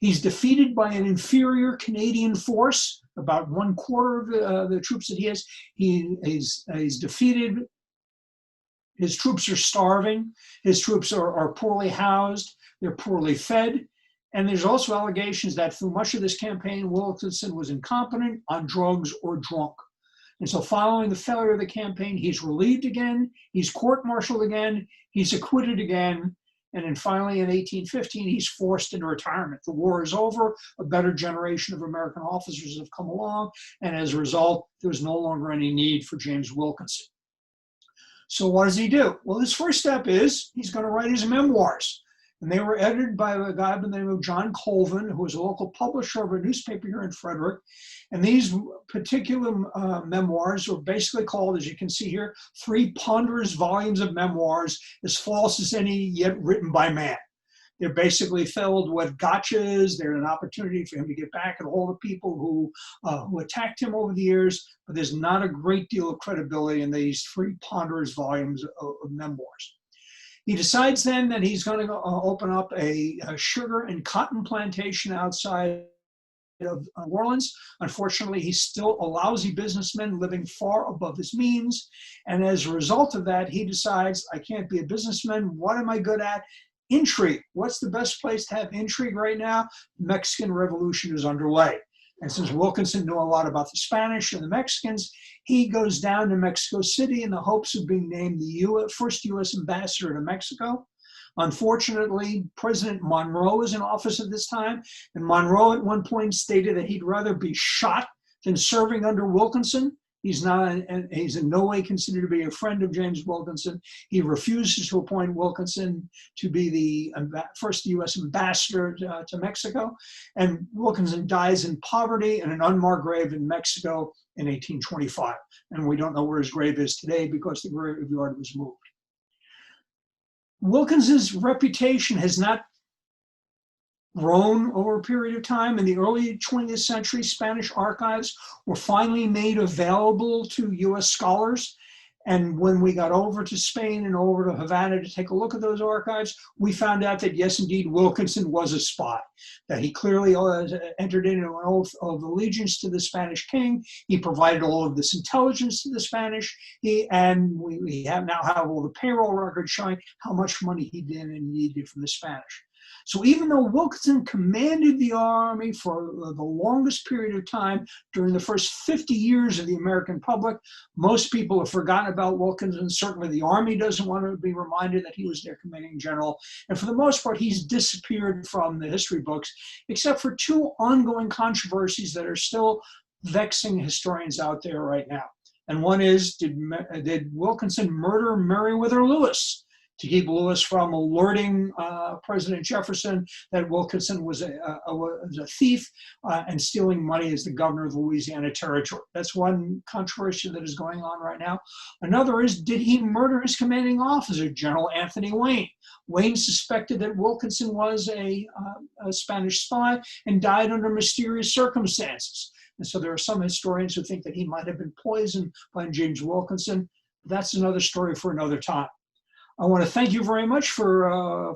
He's defeated by an inferior Canadian force, about 1/4 of the troops that he has. He's defeated. His troops are starving. His troops are poorly housed. They're poorly fed. And there's also allegations that through much of this campaign, Wilkinson was incompetent, on drugs, or drunk. And so following the failure of the campaign, he's relieved again, he's court-martialed again, he's acquitted again, and then finally in 1815, he's forced into retirement. The war is over, a better generation of American officers have come along, and as a result, there's no longer any need for James Wilkinson. So what does he do? Well, his first step is he's going to write his memoirs. And they were edited by a guy by the name of John Colvin, who was a local publisher of a newspaper here in Frederick. And these particular memoirs were basically called, as you can see here, 3 ponderous volumes of memoirs, as false as any yet written by man. They're basically filled with gotchas. They're an opportunity for him to get back at all the people who attacked him over the years. But there's not a great deal of credibility in these 3 ponderous volumes of memoirs. He decides then that he's going to open up a sugar and cotton plantation outside of New Orleans. Unfortunately, he's still a lousy businessman living far above his means. And as a result of that, he decides, I can't be a businessman. What am I good at? Intrigue. What's the best place to have intrigue right now? The Mexican Revolution is underway. And since Wilkinson knew a lot about the Spanish and the Mexicans, he goes down to Mexico City in the hopes of being named the first U.S. ambassador to Mexico. Unfortunately, President Monroe is in office at this time, and Monroe at one point stated that he'd rather be shot than serving under Wilkinson. He's in no way considered to be a friend of James Wilkinson. He refuses to appoint Wilkinson to be the first U.S. ambassador to Mexico. And Wilkinson dies in poverty in an unmarked grave in Mexico in 1825. And we don't know where his grave is today because the graveyard was moved. Wilkinson's reputation has not grown over a period of time. In the early 20th century, Spanish archives were finally made available to US scholars. And when we got over to Spain and over to Havana to take a look at those archives, we found out that yes, indeed, Wilkinson was a spy, that he clearly entered into an oath of allegiance to the Spanish king. He provided all of this intelligence to the Spanish. We now have all the payroll records showing how much money he did and needed from the Spanish. So even though Wilkinson commanded the army for the longest period of time during the first 50 years of the American Republic, most people have forgotten about Wilkinson. Certainly the army doesn't want to be reminded that he was their commanding general. And for the most part, he's disappeared from the history books, except for 2 ongoing controversies that are still vexing historians out there right now. And one is, did Wilkinson murder Meriwether Lewis? to keep Lewis from alerting President Jefferson that Wilkinson was a thief and stealing money as the governor of the Louisiana Territory. That's one controversy that is going on right now. Another is, did he murder his commanding officer, General Anthony Wayne? Wayne suspected that Wilkinson was a Spanish spy and died under mysterious circumstances. And so there are some historians who think that he might have been poisoned by James Wilkinson. That's another story for another time. I want to thank you very much for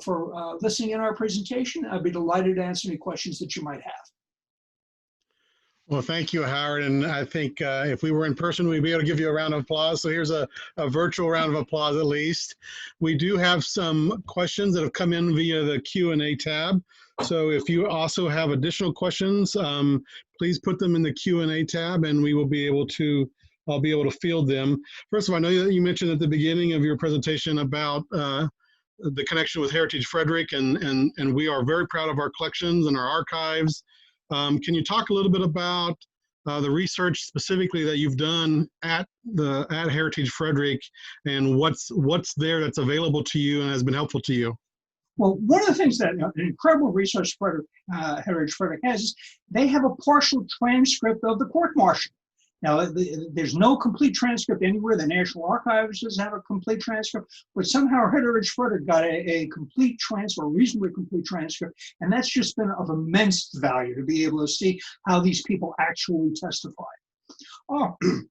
listening in our presentation. I'd be delighted to answer any questions that you might have. Well, thank you, Howard. And I think if we were in person, we'd be able to give you a round of applause. So here's a virtual round of applause at least. We do have some questions that have come in via the Q&A tab. So if you also have additional questions, please put them in the Q&A tab and we will be able to I'll be able to field them. First of all, I know that you mentioned at the beginning of your presentation about the connection with Heritage Frederick, and we are very proud of our collections and our archives. Can you talk a little bit about the research specifically that you've done at Heritage Frederick and what's there that's available to you and has been helpful to you? Well, one of the things that an incredible research Heritage Frederick has is they have a partial transcript of the court-martial. Now, there's no complete transcript anywhere. The National Archives doesn't have a complete transcript, but somehow Heritage Frederick got a complete transcript, a reasonably complete transcript, and that's just been of immense value to be able to see how these people actually testified.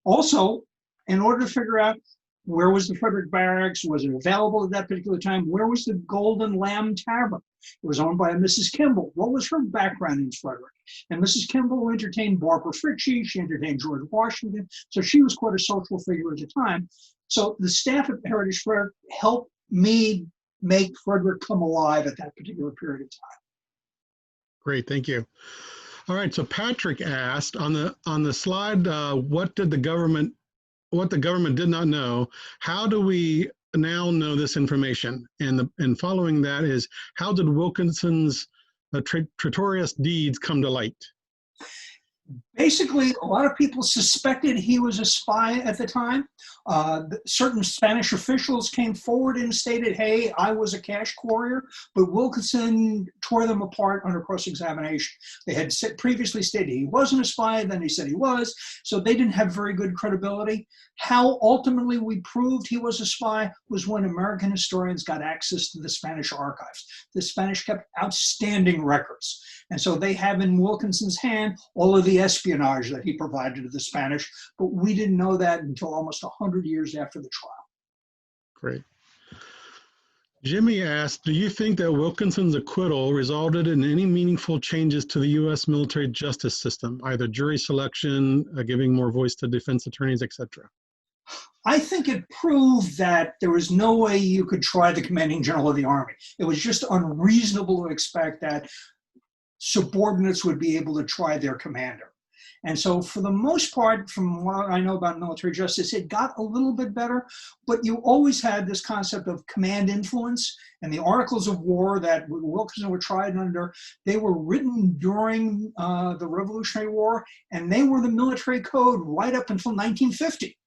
Also, in order to figure out where was the Frederick Barracks, was it available at that particular time, where was the Golden Lamb Tavern? It was owned by a Mrs. Kimball. What was her background in Frederick? And Mrs. Kimball entertained Barbara Fritchie, she entertained George Washington, so she was quite a social figure at the time. So the staff at Heritage Frederick helped me make Frederick come alive at that particular period of time. Great, thank you. All right, so Patrick asked on the slide, what the government did not know. How do we now know this information? And following that is, how did Wilkinson's traitorous deeds come to light? Basically, a lot of people suspected he was a spy at the time. Certain Spanish officials came forward and stated, hey, I was a cash courier, but Wilkinson tore them apart under cross-examination. They had previously stated he wasn't a spy, then he said he was, so they didn't have very good credibility. How ultimately we proved he was a spy was when American historians got access to the Spanish archives. The Spanish kept outstanding records. And so they have in Wilkinson's hand all of the espionage that he provided to the Spanish, but we didn't know that until almost 100 years after the trial. Great. Jimmy asked, do you think that Wilkinson's acquittal resulted in any meaningful changes to the U.S. military justice system, either jury selection, giving more voice to defense attorneys, etc.? I think it proved that there was no way you could try the commanding general of the army. It was just unreasonable to expect that subordinates would be able to try their commander. And so for the most part, from what I know about military justice, it got a little bit better, but you always had this concept of command influence, and the articles of war that Wilkinson were tried under, they were written during the Revolutionary War, and they were the military code right up until 1950.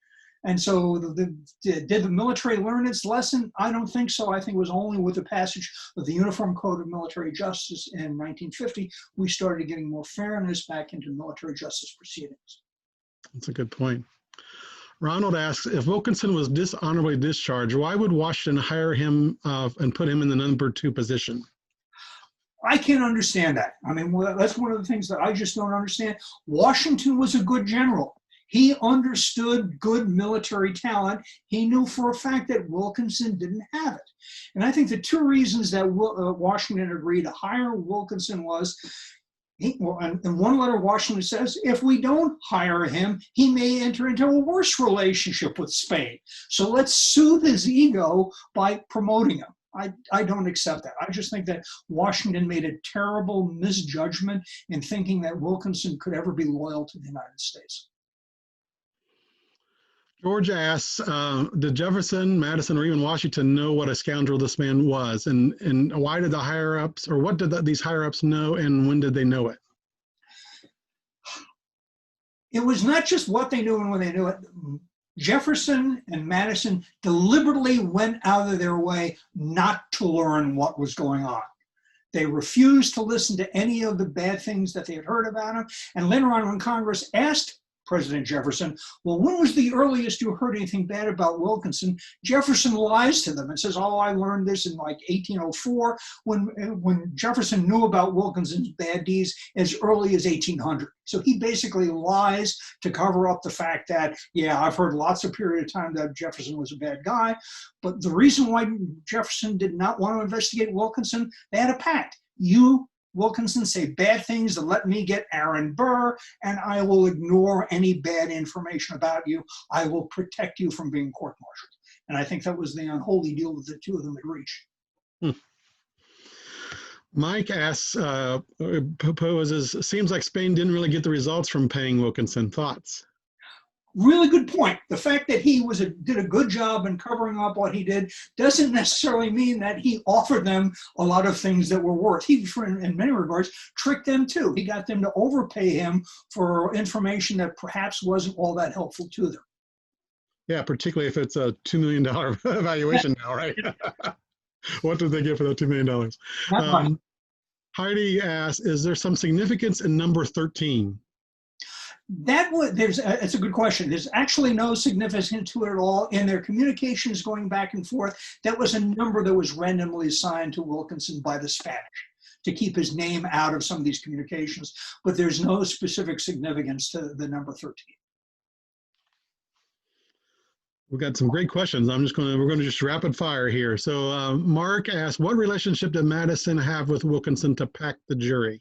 And so did the military learn its lesson? I don't think so. I think it was only with the passage of the Uniform Code of Military Justice in 1950, we started getting more fairness back into military justice proceedings. That's a good point. Ronald asks, if Wilkinson was dishonorably discharged, why would Washington hire him and put him in the number 2 position? I can't understand that. I mean, that's one of the things that I just don't understand. Washington was a good general. He understood good military talent. He knew for a fact that Wilkinson didn't have it. And I think the 2 reasons that Washington agreed to hire Wilkinson was, in one letter, Washington says, if we don't hire him, he may enter into a worse relationship with Spain. So let's soothe his ego by promoting him. I don't accept that. I just think that Washington made a terrible misjudgment in thinking that Wilkinson could ever be loyal to the United States. George asks, did Jefferson, Madison, or even Washington know what a scoundrel this man was? And why did the higher-ups, or what did these higher-ups know, and when did they know it? It was not just what they knew and when they knew it. Jefferson and Madison deliberately went out of their way not to learn what was going on. They refused to listen to any of the bad things that they had heard about him. And later on, when Congress asked President Jefferson, well, when was the earliest you heard anything bad about Wilkinson? Jefferson lies to them and says, oh, I learned this in like 1804, when Jefferson knew about Wilkinson's bad deeds as early as 1800. So he basically lies to cover up the fact that, yeah, I've heard lots of period of time that Jefferson was a bad guy. But the reason why Jefferson did not want to investigate Wilkinson, they had a pact. You, Wilkinson, say bad things to let me get Aaron Burr, and I will ignore any bad information about you. I will protect you from being court-martialed. And I think that was the unholy deal that the two of them had reached. Mike asks, proposes, seems like Spain didn't really get the results from paying Wilkinson. Thoughts? Really good point. The fact that he did a good job in covering up what he did doesn't necessarily mean that he offered them a lot of things that were worth. He, in many regards, tricked them too. He got them to overpay him for information that perhaps wasn't all that helpful to them. Yeah, particularly if it's a $2 million valuation now, right? What did they get for that $2 million? Heidi asks, is there some significance in number 13? It's a good question. There's actually no significance to it at all. In their communications going back and forth, that was a number that was randomly assigned to Wilkinson by the Spanish to keep his name out of some of these communications, but there's no specific significance to the number 13. We've got some great questions. We're going to just rapid fire here. So Mark asked, what relationship did Madison have with Wilkinson to pack the jury?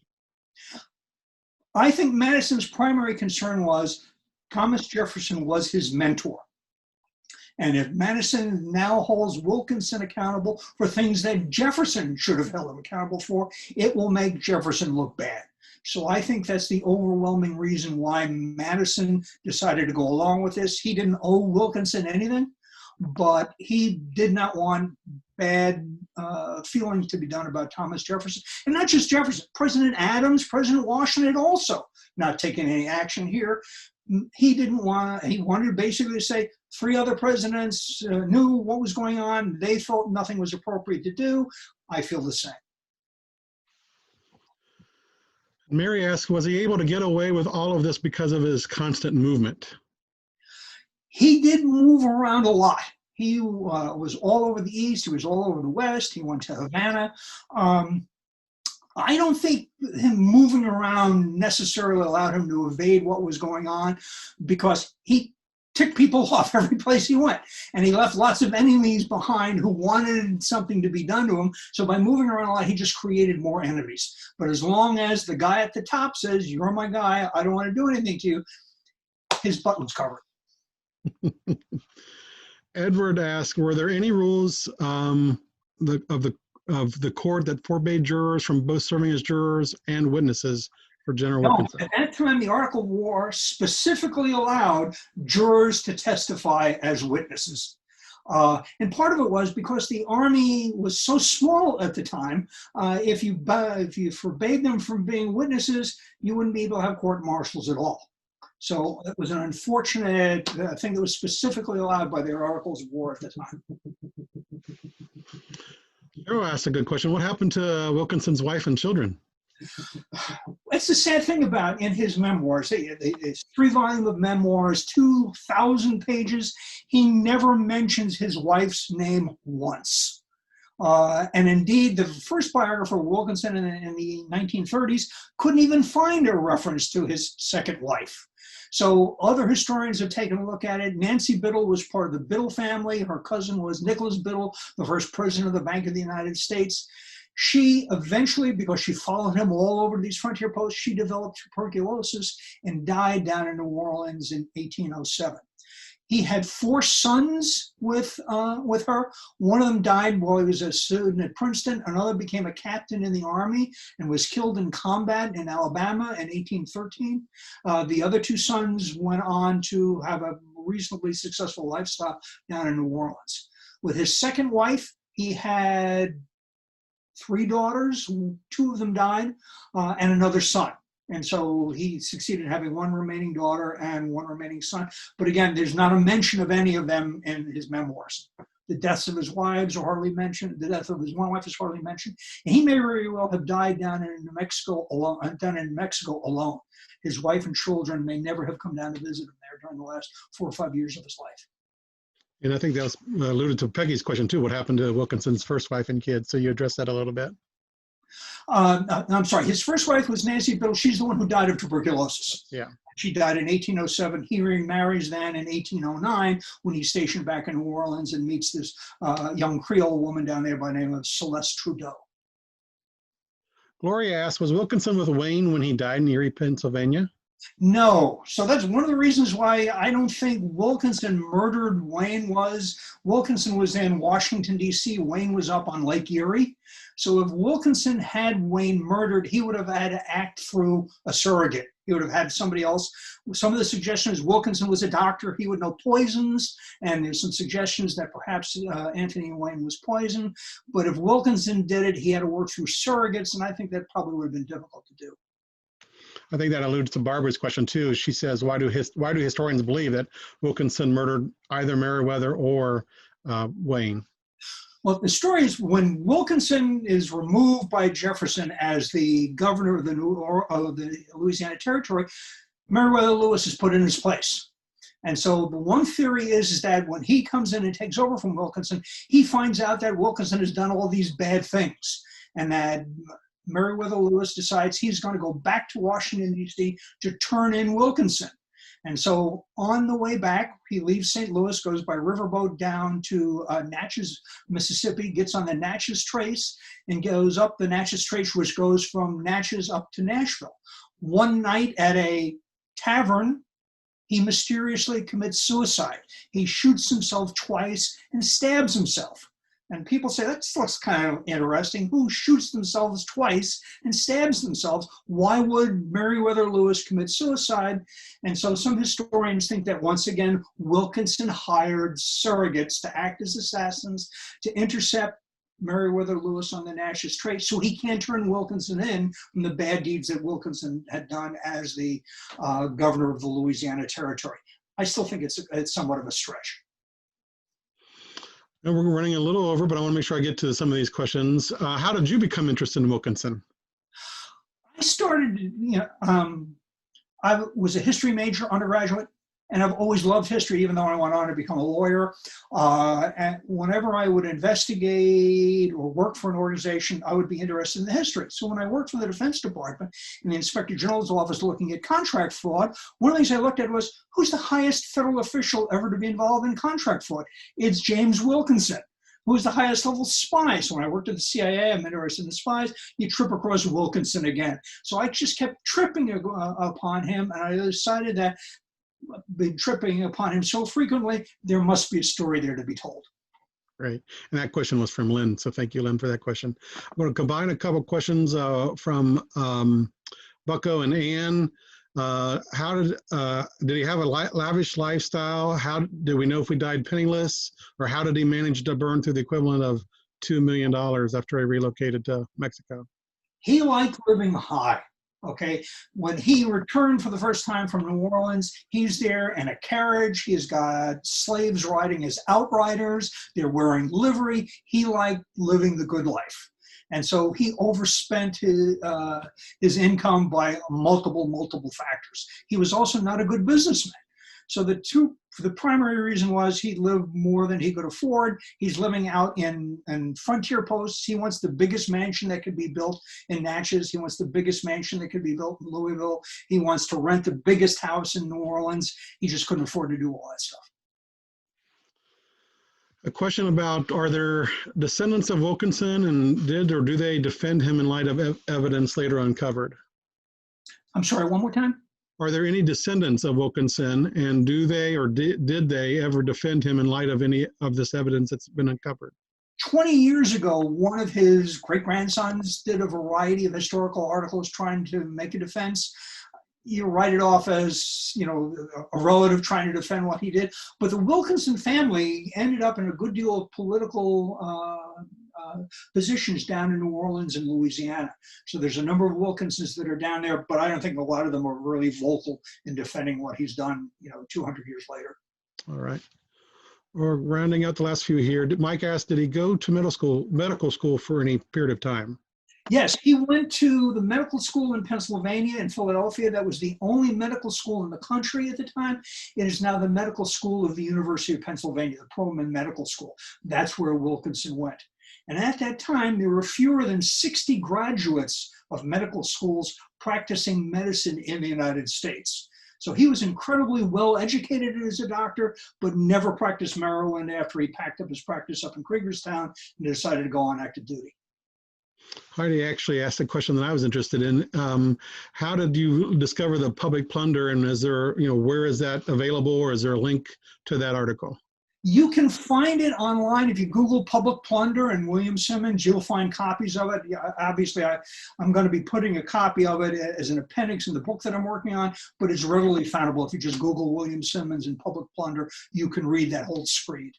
I think Madison's primary concern was Thomas Jefferson was his mentor. And if Madison now holds Wilkinson accountable for things that Jefferson should have held him accountable for, it will make Jefferson look bad. So I think that's the overwhelming reason why Madison decided to go along with this. He didn't owe Wilkinson anything, but he did not want bad feelings to be done about Thomas Jefferson. And not just Jefferson, President Adams, President Washington also not taking any action here. He wanted to basically say 3 other presidents knew what was going on. They felt nothing was appropriate to do. I feel the same. Mary asks, was he able to get away with all of this because of his constant movement? He did move around a lot. He was all over the East. He was all over the West. He went to Havana. I don't think him moving around necessarily allowed him to evade what was going on, because he ticked people off every place he went. And he left lots of enemies behind who wanted something to be done to him. So by moving around a lot, he just created more enemies. But as long as the guy at the top says, you're my guy, I don't want to do anything to you, his butt was covered. Edward asked, were there any rules of the court that forbade jurors from both serving as jurors and witnesses for General Wilkinson? At that time, the Article of War specifically allowed jurors to testify as witnesses. And part of it was because the Army was so small at the time, if you forbade them from being witnesses, you wouldn't be able to have court-martials at all. So it was an unfortunate thing that was specifically allowed by their Articles of War at the time. Joe asked a good question. What happened to Wilkinson's wife and children? That's the sad thing about in his memoirs. It's 3 volumes of memoirs, 2,000 pages. He never mentions his wife's name once. And indeed, the first biographer, Wilkinson, in the 1930s, couldn't even find a reference to his second wife. So other historians have taken a look at it. Nancy Biddle was part of the Biddle family. Her cousin was Nicholas Biddle, the first president of the Bank of the United States. She eventually, because she followed him all over these frontier posts, she developed tuberculosis and died down in New Orleans in 1807. He had 4 sons with her. One of them died while he was a student at Princeton. Another became a captain in the Army and was killed in combat in Alabama in 1813. The other 2 sons went on to have a reasonably successful lifestyle down in New Orleans. With his second wife, he had 3 daughters. 2 of them died, and another son. And so he succeeded in having one remaining daughter and one remaining son. But again, there's not a mention of any of them in his memoirs. The deaths of his wives are hardly mentioned. The death of his one wife is hardly mentioned. And he may very well have died down in New Mexico alone. His wife and children may never have come down to visit him there during the last 4 or 5 years of his life. And I think that was alluded to Peggy's question too. What happened to Wilkinson's first wife and kids? So you addressed that a little bit. I'm sorry, his first wife was Nancy Biddle. She's the one who died of tuberculosis. Yeah. She died in 1807. He remarries then in 1809 when he's stationed back in New Orleans and meets this young Creole woman down there by the name of Celeste Trudeau. Gloria asked, was Wilkinson with Wayne when he died in Erie, Pennsylvania? No. So that's one of the reasons why I don't think Wilkinson murdered Wayne. Wilkinson was in Washington, D.C. Wayne was up on Lake Erie. So if Wilkinson had Wayne murdered, he would have had to act through a surrogate. He would have had somebody else. Some of the suggestions, Wilkinson was a doctor. He would know poisons. And there's some suggestions that perhaps Anthony Wayne was poisoned. But if Wilkinson did it, he had to work through surrogates. And I think that probably would have been difficult to do. I think that alludes to Barbara's question too. She says, why do historians believe that Wilkinson murdered either Meriwether or Wayne? Well, the story is when Wilkinson is removed by Jefferson as the governor of the Louisiana Territory, Meriwether Lewis is put in his place. And so the one theory is that when he comes in and takes over from Wilkinson, he finds out that Wilkinson has done all these bad things and that Meriwether Lewis decides he's going to go back to Washington, D.C. to turn in Wilkinson. And so on the way back, he leaves St. Louis, goes by riverboat down to Natchez, Mississippi, gets on the Natchez Trace and goes up the Natchez Trace, which goes from Natchez up to Nashville. One night at a tavern, he mysteriously commits suicide. He shoots himself twice and stabs himself. And people say, that looks kind of interesting. Who shoots themselves twice and stabs themselves? Why would Meriwether Lewis commit suicide? And so some historians think that once again, Wilkinson hired surrogates to act as assassins to intercept Meriwether Lewis on the Natchez Trace so he can't turn Wilkinson in from the bad deeds that Wilkinson had done as the governor of the Louisiana Territory. I still think it's somewhat of a stretch. And we're running a little over, but I want to make sure I get to some of these questions. How did you become interested in Wilkinson? I started, I was a history major, undergraduate, and I've always loved history, even though I went on to become a lawyer. And whenever I would investigate or work for an organization, I would be interested in the history. So when I worked for the Defense Department in the Inspector General's office looking at contract fraud, one of the things I looked at was, who's the highest federal official ever to be involved in contract fraud? It's James Wilkinson. Who's the highest level spy? So when I worked at the CIA, I'm interested in the spies. You trip across Wilkinson again. So I just kept tripping upon him, and I decided that been tripping upon him so frequently, there must be a story there to be told. Right. And that question was from Lynn. So thank you, Lynn, for that question. I'm going to combine a couple questions from Bucko and Ann. How did he have a lavish lifestyle? How did we know if he died penniless? Or how did he manage to burn through the equivalent of $2 million after he relocated to Mexico? He liked living high. Okay, when he returned for the first time from New Orleans, he's there in a carriage. He's got slaves riding his outriders. They're wearing livery. He liked living the good life. And so he overspent his income by multiple factors. He was also not a good businessman. So the primary reason was he lived more than he could afford. He's living out in frontier posts. He wants the biggest mansion that could be built in Natchez. He wants the biggest mansion that could be built in Louisville. He wants to rent the biggest house in New Orleans. He just couldn't afford to do all that stuff. A question about, are there descendants of Wilkinson, and did or do they defend him in light of evidence later uncovered? I'm sorry, one more time? Are there any descendants of Wilkinson, and do they or did they ever defend him in light of any of this evidence that's been uncovered? 20 years ago, one of his great-grandsons did a variety of historical articles trying to make a defense. You write it off as, a relative trying to defend what he did. But the Wilkinson family ended up in a good deal of political positions down in New Orleans and Louisiana. So there's a number of Wilkinsons that are down there, but I don't think a lot of them are really vocal in defending what he's done, 200 years later. All right. We're rounding out the last few here. Mike asked, did he go to medical school for any period of time? Yes, he went to the medical school in Pennsylvania and Philadelphia. That was the only medical school in the country at the time. It is now the medical school of the University of Pennsylvania, the Pullman Medical School. That's where Wilkinson went. And at that time, there were fewer than 60 graduates of medical schools practicing medicine in the United States. So he was incredibly well educated as a doctor, but never practiced Maryland after he packed up his practice up in Kriegerstown and decided to go on active duty. Heidi actually asked a question that I was interested in. How did you discover the public plunder, and is there, where is that available, or is there a link to that article? You can find it online. If you Google public plunder and William Simmons, you'll find copies of it. Yeah, obviously, I'm going to be putting a copy of it as an appendix in the book that I'm working on, but it's readily findable. If you just Google William Simmons and public plunder, you can read that whole screed.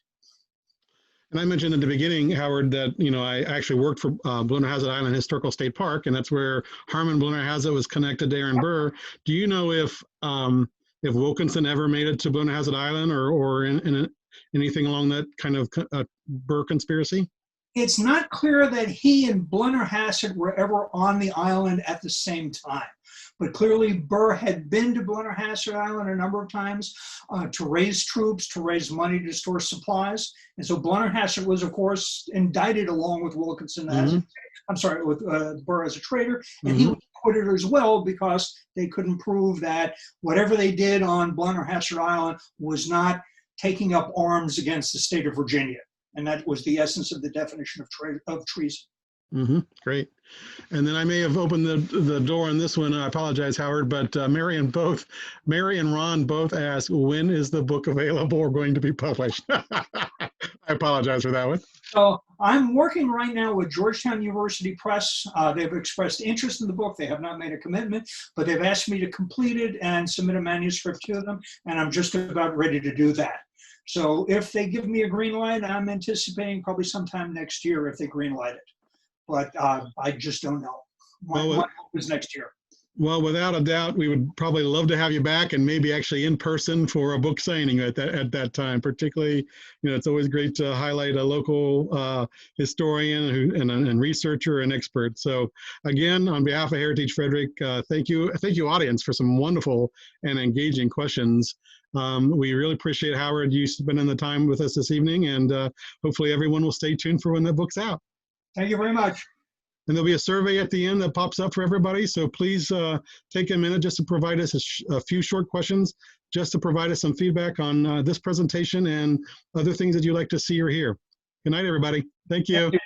And I mentioned at the beginning, Howard, that, I actually worked for Blennerhassett Island Historical State Park, and that's where Harmon Blennerhassett was connected to Aaron Burr. Do you know if Wilkinson ever made it to Blennerhassett Island or in anything along that kind of Burr conspiracy? It's not clear that he and Blennerhassett were ever on the island at the same time. But clearly Burr had been to Blennerhassett Island a number of times to raise troops, to raise money to store supplies. And so Blennerhassett was, of course, indicted along with Wilkinson with Burr as a traitor. And he was acquitted as well because they couldn't prove that whatever they did on Blennerhassett Island was not taking up arms against the state of Virginia. And that was the essence of the definition of treason. Great. And then I may have opened the door on this one. I apologize, Howard, but Mary and Ron both asked, when is the book available or going to be published? I apologize for that one. So I'm working right now with Georgetown University Press. They've expressed interest in the book. They have not made a commitment, but they've asked me to complete it and submit a manuscript to them. And I'm just about ready to do that. So if they give me a green light, I'm anticipating probably sometime next year if they green light it. But I just don't know. My hope is next year. Well, without a doubt, we would probably love to have you back and maybe actually in person for a book signing at that time. Particularly, it's always great to highlight a local historian and researcher and expert. So again, on behalf of Heritage Frederick, thank you, audience, for some wonderful and engaging questions. We really appreciate, Howard, you spending the time with us this evening, and hopefully everyone will stay tuned for when the book's out. Thank you very much. And there'll be a survey at the end that pops up for everybody. So please take a minute just to provide us a few short questions, just to provide us some feedback on this presentation and other things that you'd like to see or hear. Good night, everybody. Thank you. Thank you.